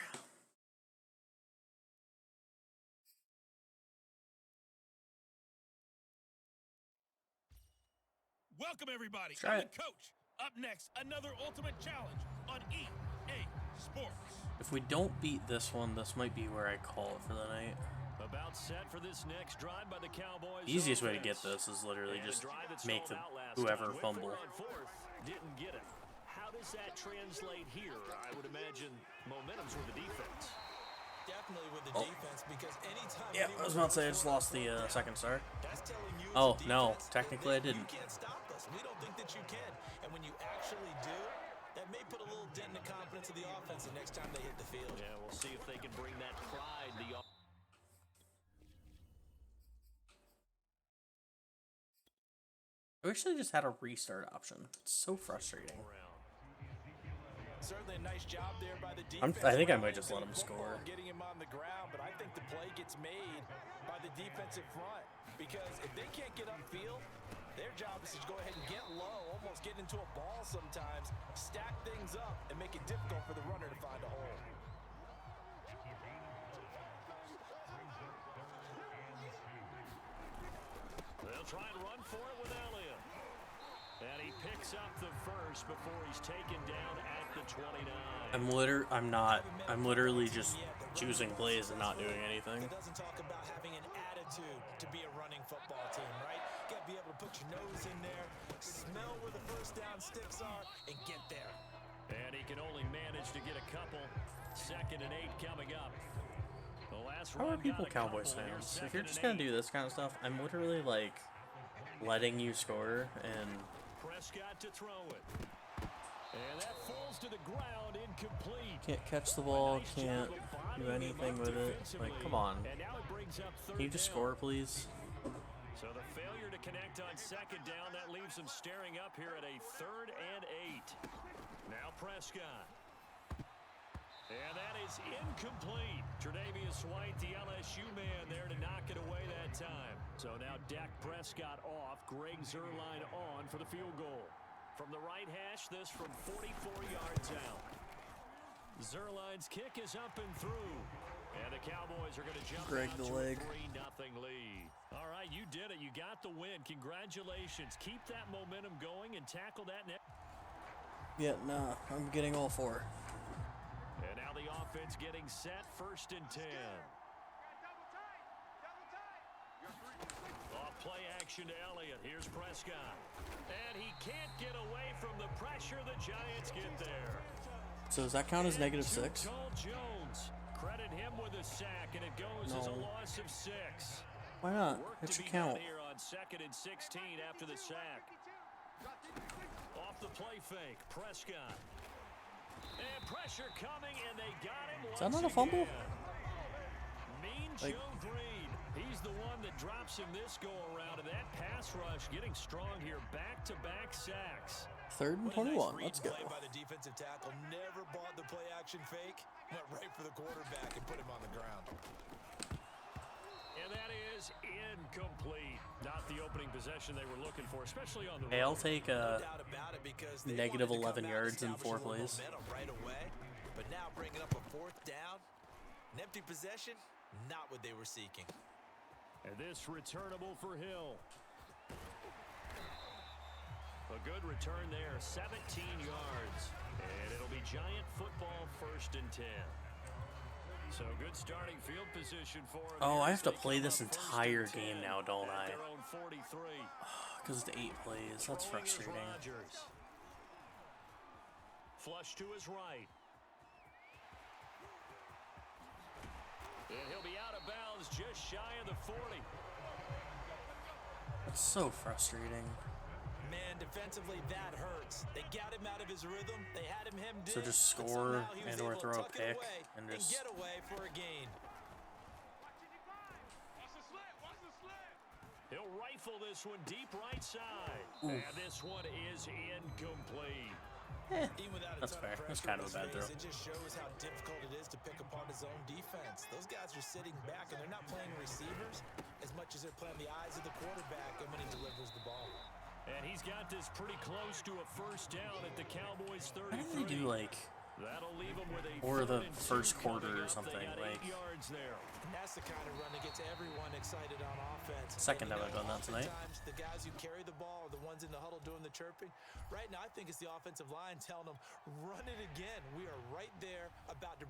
Welcome, everybody. Try I'm it. the coach. Up next, another ultimate challenge on EA Sports. If we don't beat this one, this might be where I call it for the night. About set for this next drive by the Cowboys. The easiest way to offense. get this is literally And a just drive that make stalled the out last whoever time. Went fumble. for it on fourth, didn't get it. How does that translate here? I would imagine momentum's with the defense. Definitely with the defense, because anytime. Yeah, I was about to say I just lost the second star. That's telling you Oh, as a no, defense technically I that didn't. You can't stop us. We don't think that you can. And when you actually do, that may put a little dent in the confidence of the offense the next time they hit the field. Yeah, we'll see if they can bring that pride. I wish they just had a restart option. It's so frustrating. Certainly a nice job there by the defense. I think I might just let him score. Getting him on the ground, but I think the play gets made by the defensive front, because if they can't get upfield, their job is to go ahead and get low, almost get into a ball sometimes, stack things up, and make it difficult for the runner to find a hole. They'll try and run for it with Elliott. And he picks up the first before he's taken down at the 29. I'm literally just choosing plays and not doing anything. It doesn't talk about having an attitude to be a running football team, right? You got to be able to put your nose in there, smell where the first down sticks are, and get there. And he can only manage to get a couple. 2nd and 8 coming up. The last How are run people got a Cowboys couple. fans? Here's If you're 2nd just and gonna 8. do this kind of stuff, I'm literally like letting you score and Prescott to throw it. And that falls to the ground, incomplete. can't catch the ball, Nice can't job of do bodying him anything up with it. defensively. Like, come on. And now it brings up Can 3rd you just down. score, please? So the failure to connect on 2nd down, that leaves them staring up here at a 3rd and 8. Now Prescott. And that is incomplete. Tre'Davious White, the LSU man, there to knock it away that time. So now Dak Prescott off, Greg Zuerlein on for the field goal. From the right hash, this from 44 yards out. Zuerlein's kick is up and through. And the Cowboys are going to jump Greg out the to leg. a 3-0 lead. All right, you did it. You got the win. Congratulations. Keep that momentum going and tackle that net. Yeah, nah, I'm getting all 4. And now the offense getting set, 1st and 10. Off play action to Elliott. Here's Prescott. And he can't get away from the pressure. The Giants get there. So does that count as And -6? Tall Jones. Credit him with a sack, and it goes as a No. loss of 6. Why not? Work It to should be done count. here on 2nd and 16 after the sack. Off the play fake, Prescott. And pressure coming, and they got him once that not a fumble? again. Mean Like- Joe Green. He's the one that drops him this go-around, and that pass rush getting strong here. Back-to-back sacks. 3rd and What a nice 21. read Let's go. play by the defensive tackle. Never bought the play action fake. Went right for the quarterback and put him on the ground. And that is incomplete. Not the opening possession they were looking for, especially on the Hey, I'll road. take No doubt about it, because they negative wanted to come 11 out yards in establish 4 a little plays. momentum right away, but now bringing up a 4th down, an empty possession, not what they were seeking. And this returnable for Hill. A good return there, 17 yards. And it'll be Giant football, 1st and 10. So good starting field position for him. Oh, here I as have to they play come this up 1st entire and game 10 now, don't at I? their own 43. Because it's 8 plays. That's Throwing is frustrating. Rodgers. Flush to his right. And he'll be out of bounds just shy of the 40. That's so frustrating. Man, defensively, that hurts. They got him out of his rhythm. They had him hemmed in. So just but score somehow he was and or able to throw a tuck it pick away and just- get away for a gain. He'll rifle this one deep right side. And this one is incomplete. Even without a That's ton fair. of That's pressure kind in of a his bad face, throw. It just shows how difficult it is to pick apart his own defense. Those guys are sitting back, and they're not playing receivers as much as they're playing the eyes of the quarterback and when he delivers the ball. And he's got this pretty close to a 1st down at the Cowboys' Why 33. didn't they do like That'll leave him with a or the 3rd and 2 first quarter coming or up. something, They got like- 8 yards there. And that's the kind of run that gets everyone excited on offense. Second And, time I've done that tonight. oftentimes the guys who carry the ball are the ones in the huddle doing the chirping. Right now, I think it's the offensive line telling them, run it again. We are right there about to...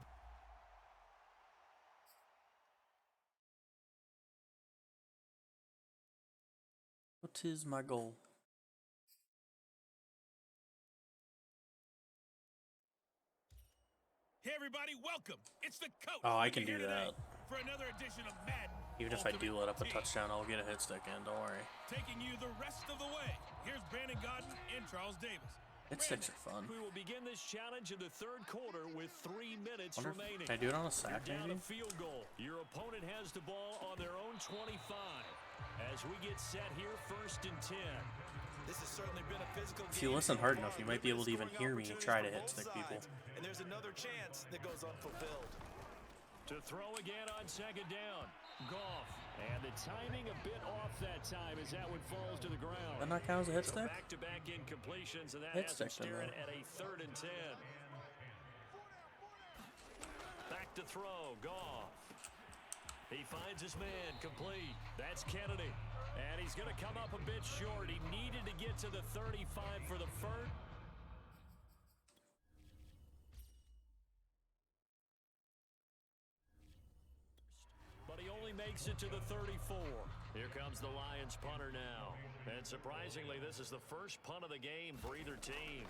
what is my goal? Hey everybody, welcome. It's the coach. Oh, I with can you do here today that. for another edition of Madden. Even if I do let up a Ultimate touchdown, I'll get a hit stick in. Don't worry. Taking you the rest of the way. Here's Brandon Godden and Charles Davis. Hit sticks are fun. We will begin this challenge in the 3rd quarter with 3 minutes Wonder if- remaining. can I do it on a You're sack down maybe? a field goal. Your opponent has the ball on their own 25. As we get set here, 1st and 10. This has certainly been a physical If you game listen so hard far. enough, you might be able to even Scoring hear me opportunities try to for hit both stick people. sides, and there's another chance that goes unfulfilled. To throw again on 2nd down. Goff. And the timing a bit off that time as that one falls to the ground. Does that not count as a hit So stick? back-to-back incompletions, and that Hit has them stick then, staring though. at a 3rd and 10. Back to throw. Goff. He finds his man complete. That's Kennedy. And he's going to come up a bit short. He needed to get to the 35 for the first. only makes it to the 34. Here comes the Lions punter now. And surprisingly, this is the first punt of the game for either team.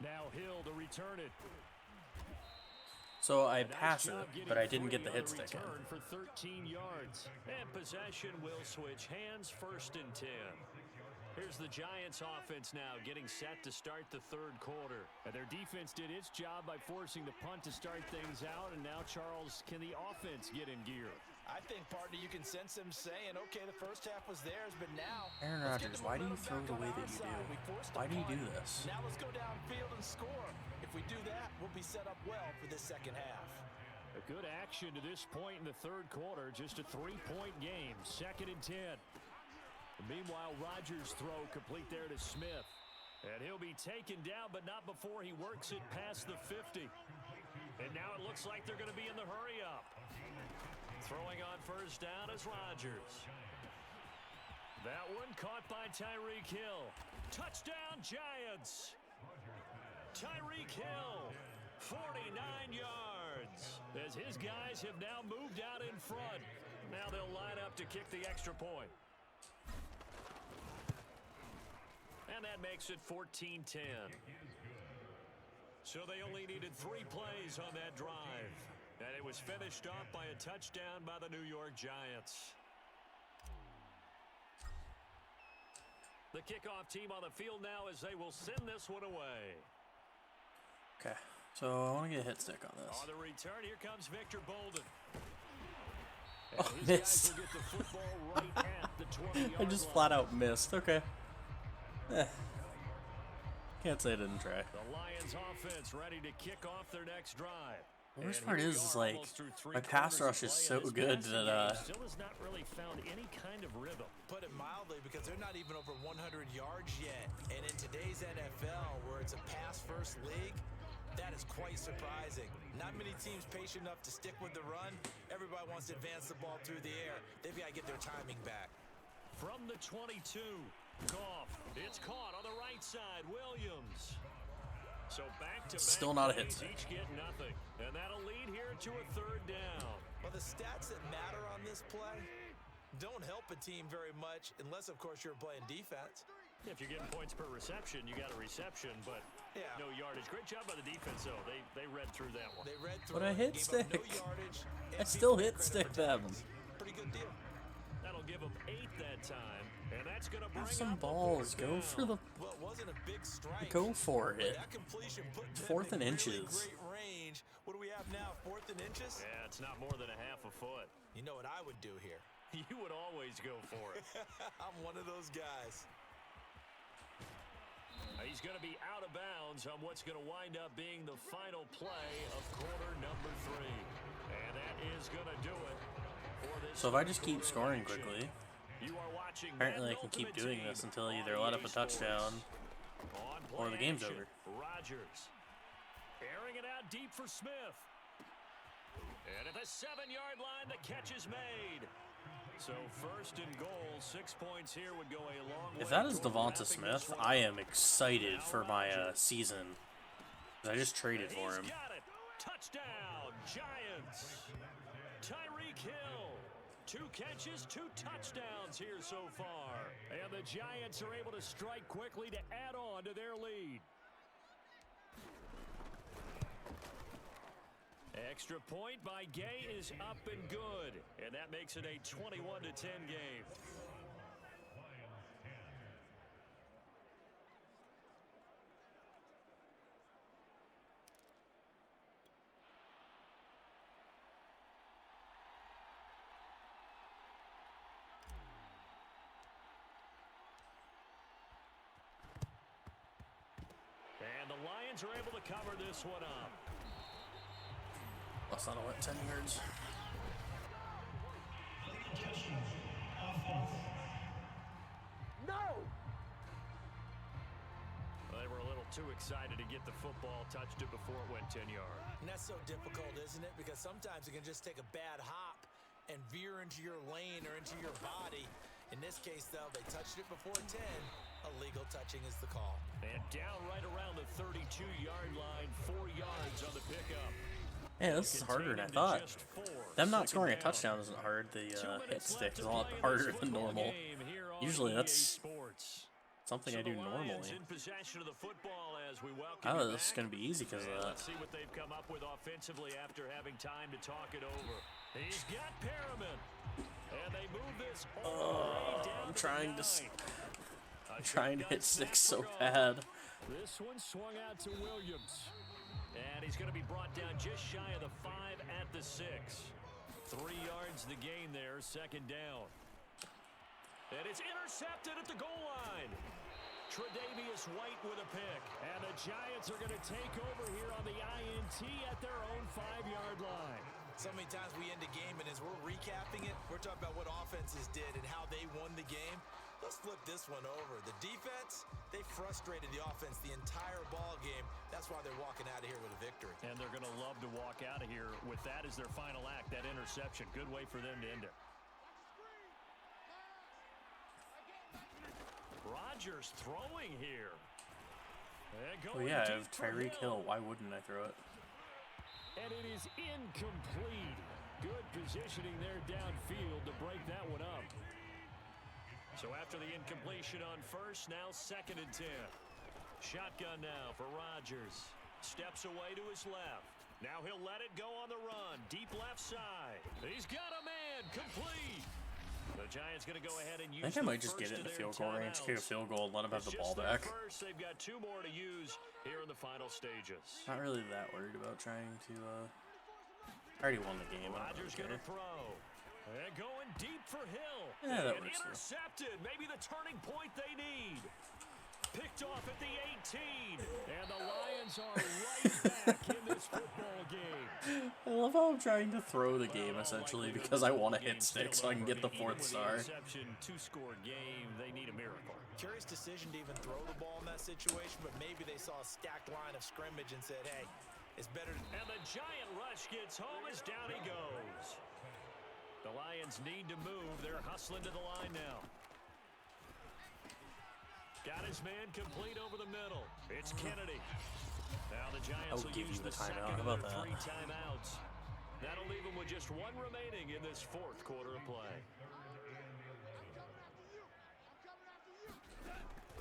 Now Hill to return it. So I pass it, but I didn't get the hit stick in. For 13 yards. And possession will switch hands, 1st and 10. Here's the Giants offense now getting set to start the third quarter. And their defense did its job by forcing the punt to start things out. And now, Charles, can the offense get in gear? I think, partner, you can sense them saying, okay, the first half was theirs, but now... Aaron Rodgers, why do you throw the way that you do? Why do you do this? Now let's go downfield and score. If we do that, we'll be set up well for this second half. A good action to this point in the third quarter. Just a 3-point game. 2nd and 10. Meanwhile, Rodgers' throw complete there to Smith. And he'll be taken down, but not before he works it past the 50. And now it looks like they're going to be in the hurry-up. Throwing on first down is Rodgers. That one caught by Tyreek Hill. Touchdown, Giants! Tyreek Hill, 49 yards. As his guys have now moved out in front. Now they'll line up to kick the extra point. And that makes it 14-10. So they only needed 3 plays on that drive. And it was finished off by a touchdown by the New York Giants. The kickoff team on the field now as they will send this one away. Okay, so I want to get a hit stick on this. On the return, here comes Victor Bolden. Oh, missed. Right at the 20-yard I just flat out missed. Okay. Can't say I didn't try. The Lions offense ready to kick off their next drive. The worst part is like my pass rush is so good that still has not really found any kind of rhythm. Put it mildly, because they're not even over 100 yards yet. And in today's NFL, where it's a pass-first league, that is quite surprising. Not many teams patient enough to stick with the run. Everybody wants to advance the ball through the air. They've got to get their timing back. From the 22, Goff. It's caught on the right side. Williams. So back to still not a hit. Each get nothing, and that'll lead here to a 3rd down. Well, the stats that matter on this play don't help a team very much, unless, of course, you're playing defense. If you're getting points per reception, you got a reception, but no yardage. Great job by the defense, though. They read through that one. They read through. But I hit stick. No yardage, I still hit stick them. Pretty good deal. That'll give them 8 that time, and that's going to bring Have some up the balls. 4th Go down. for the. Well, it wasn't a big strike. Go for it. That completion put them 4th and in inches. Really great range. What do we have now? 4th and inches? Yeah, it's not more than a half a foot. You know what I would do here? You would always go for it. I'm one of those guys. He's going to be out of bounds on what's going to wind up being the final play of quarter number 3. And that is going to do it for this. So if I just keep scoring quickly, you are watching apparently I can keep doing this until I either let up a touchdown or the game's over. Rodgers airing it out deep for Smith. And at the 7-yard line, the catch is made. So 1st and goal, 6 points here would go a long way. If that is Devonta Smith, I am excited for my season. I just traded for him. He's got it. Touchdown, Giants. Tyreek Hill. 2 catches, 2 touchdowns here so far. And the Giants are able to strike quickly to add on to their lead. Extra point by Gay is up and good. And that makes it a 21-10 game. And the Lions are able to cover this one up. That's not a wet 10 yards. No! They were a little too excited to get the football, touched it before it went 10 yards. And that's so difficult, isn't it? Because sometimes it can just take a bad hop and veer into your lane or into your body. In this case, though, they touched it before 10. Illegal touching is the call. And down right around the 32-yard line, 4 yards on Yeah, this is harder than I thought. Them not scoring a touchdown isn't hard. The hit stick is a lot harder than normal. Usually that's something I do normally. I thought this was going to be easy because of that. Let's see what they've come up with offensively after having time to talk it over. He's got Perriman. And they move this all the way down. I'm trying to hit six so bad. This one swung out to Williams. And he's going to be brought down just shy of the 5 at the 6. 3 yards the gain there, second down. And it's intercepted at the goal line. Tre'Davious White with a pick. And the Giants are going to take over here on the INT at their own 5-yard line. So many times we end a game, and as we're recapping it, we're talking about what offenses did and how they won the game. Let's flip this one over. The defense, they frustrated the offense the entire ball game. That's why they're walking out of here with a victory. And they're going to love to walk out of here with that as their final act, that interception. Good way for them to end it. Rodgers throwing here. Oh yeah, I have Tyreek Hill. Why wouldn't I throw it? And it is incomplete. Good positioning there downfield to break that one up. So after the incompletion on first, now 2nd and 10. Shotgun now for Rodgers. Steps away to his left. Now he'll let it go on the run. Deep left side. He's got a man. Complete. The Giants going to go ahead and use. I think I might just get it in the field goal range, kick a field goal, and let them have the ball back. First, they've got 2 more to use here in the final stages. Not really that worried about trying to. I already won the game. Rodgers going to throw. And going deep for Hill. Yeah, that and works. Intercepted. Maybe the turning point they need. Picked off at the 18. And the Lions are right back in this football game. I love how I'm trying to throw the game, essentially, because I want to hit sticks so I can get the 4th star. 2-score game, they need a miracle. Curious decision to even throw the ball in that situation, but maybe they saw a stacked line of scrimmage and said, hey, it's better to... And the giant rush gets home as down he goes. The Lions need to move. They're hustling to the line now. Got his man complete over the middle. It's Kennedy. Now the Giants will use the timeout. second How of about their that? 3 timeouts. That'll leave them with just 1 remaining in this 4th quarter of play.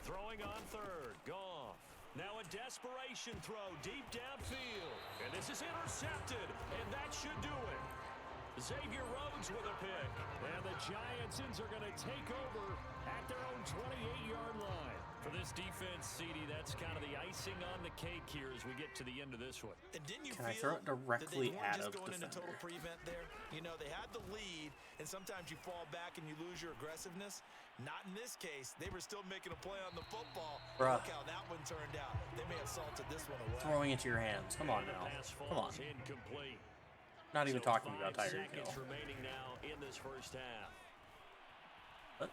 Throwing on 3rd. Goff. Now a desperation throw deep downfield. And this is intercepted. And that should do it. Xavier Rhodes with a pick. And the Giantsons are going to take over at their own 28-yard line. For this defense, CD, that's kind of the icing on the cake here as we get to the end of this one. And didn't you Can I feel throw it directly that they weren't at just a going into total defender? prevent there? You know, they had the lead, and sometimes you fall back and you lose your aggressiveness. Not in this case. They were still making a play on the football. Bruh. Look how that one turned out. They may have salted this one away. Throwing into your hands. Come on now. Come on. Incomplete. Not even talking about 5 Tyreek Hill. seconds remaining now in this first half. What?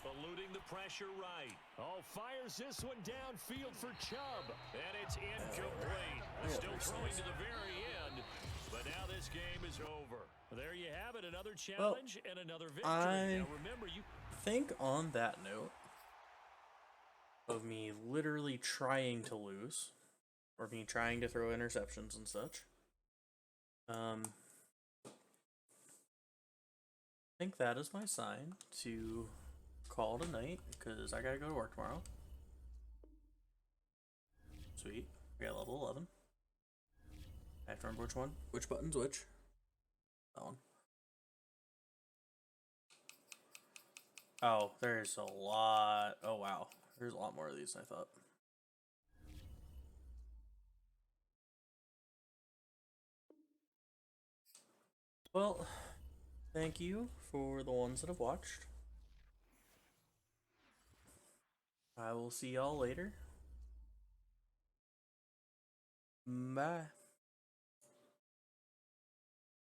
Eluding the pressure right. Oh, fires this one downfield for Chubb. And it's incomplete. Still throwing to the very end. But now this game is over. There you have it. Another challenge and another victory. I Now remember, you think on that note of me literally trying to lose, or me trying to throw interceptions and such, I think that is my sign to call it a night, because I gotta go to work tomorrow. Sweet. We got level 11. I have to remember which button's which. That one. Oh, there's a lot. Oh, wow. There's a lot more of these than I thought. Well, thank you for the ones that have watched. I will see y'all later. Bye.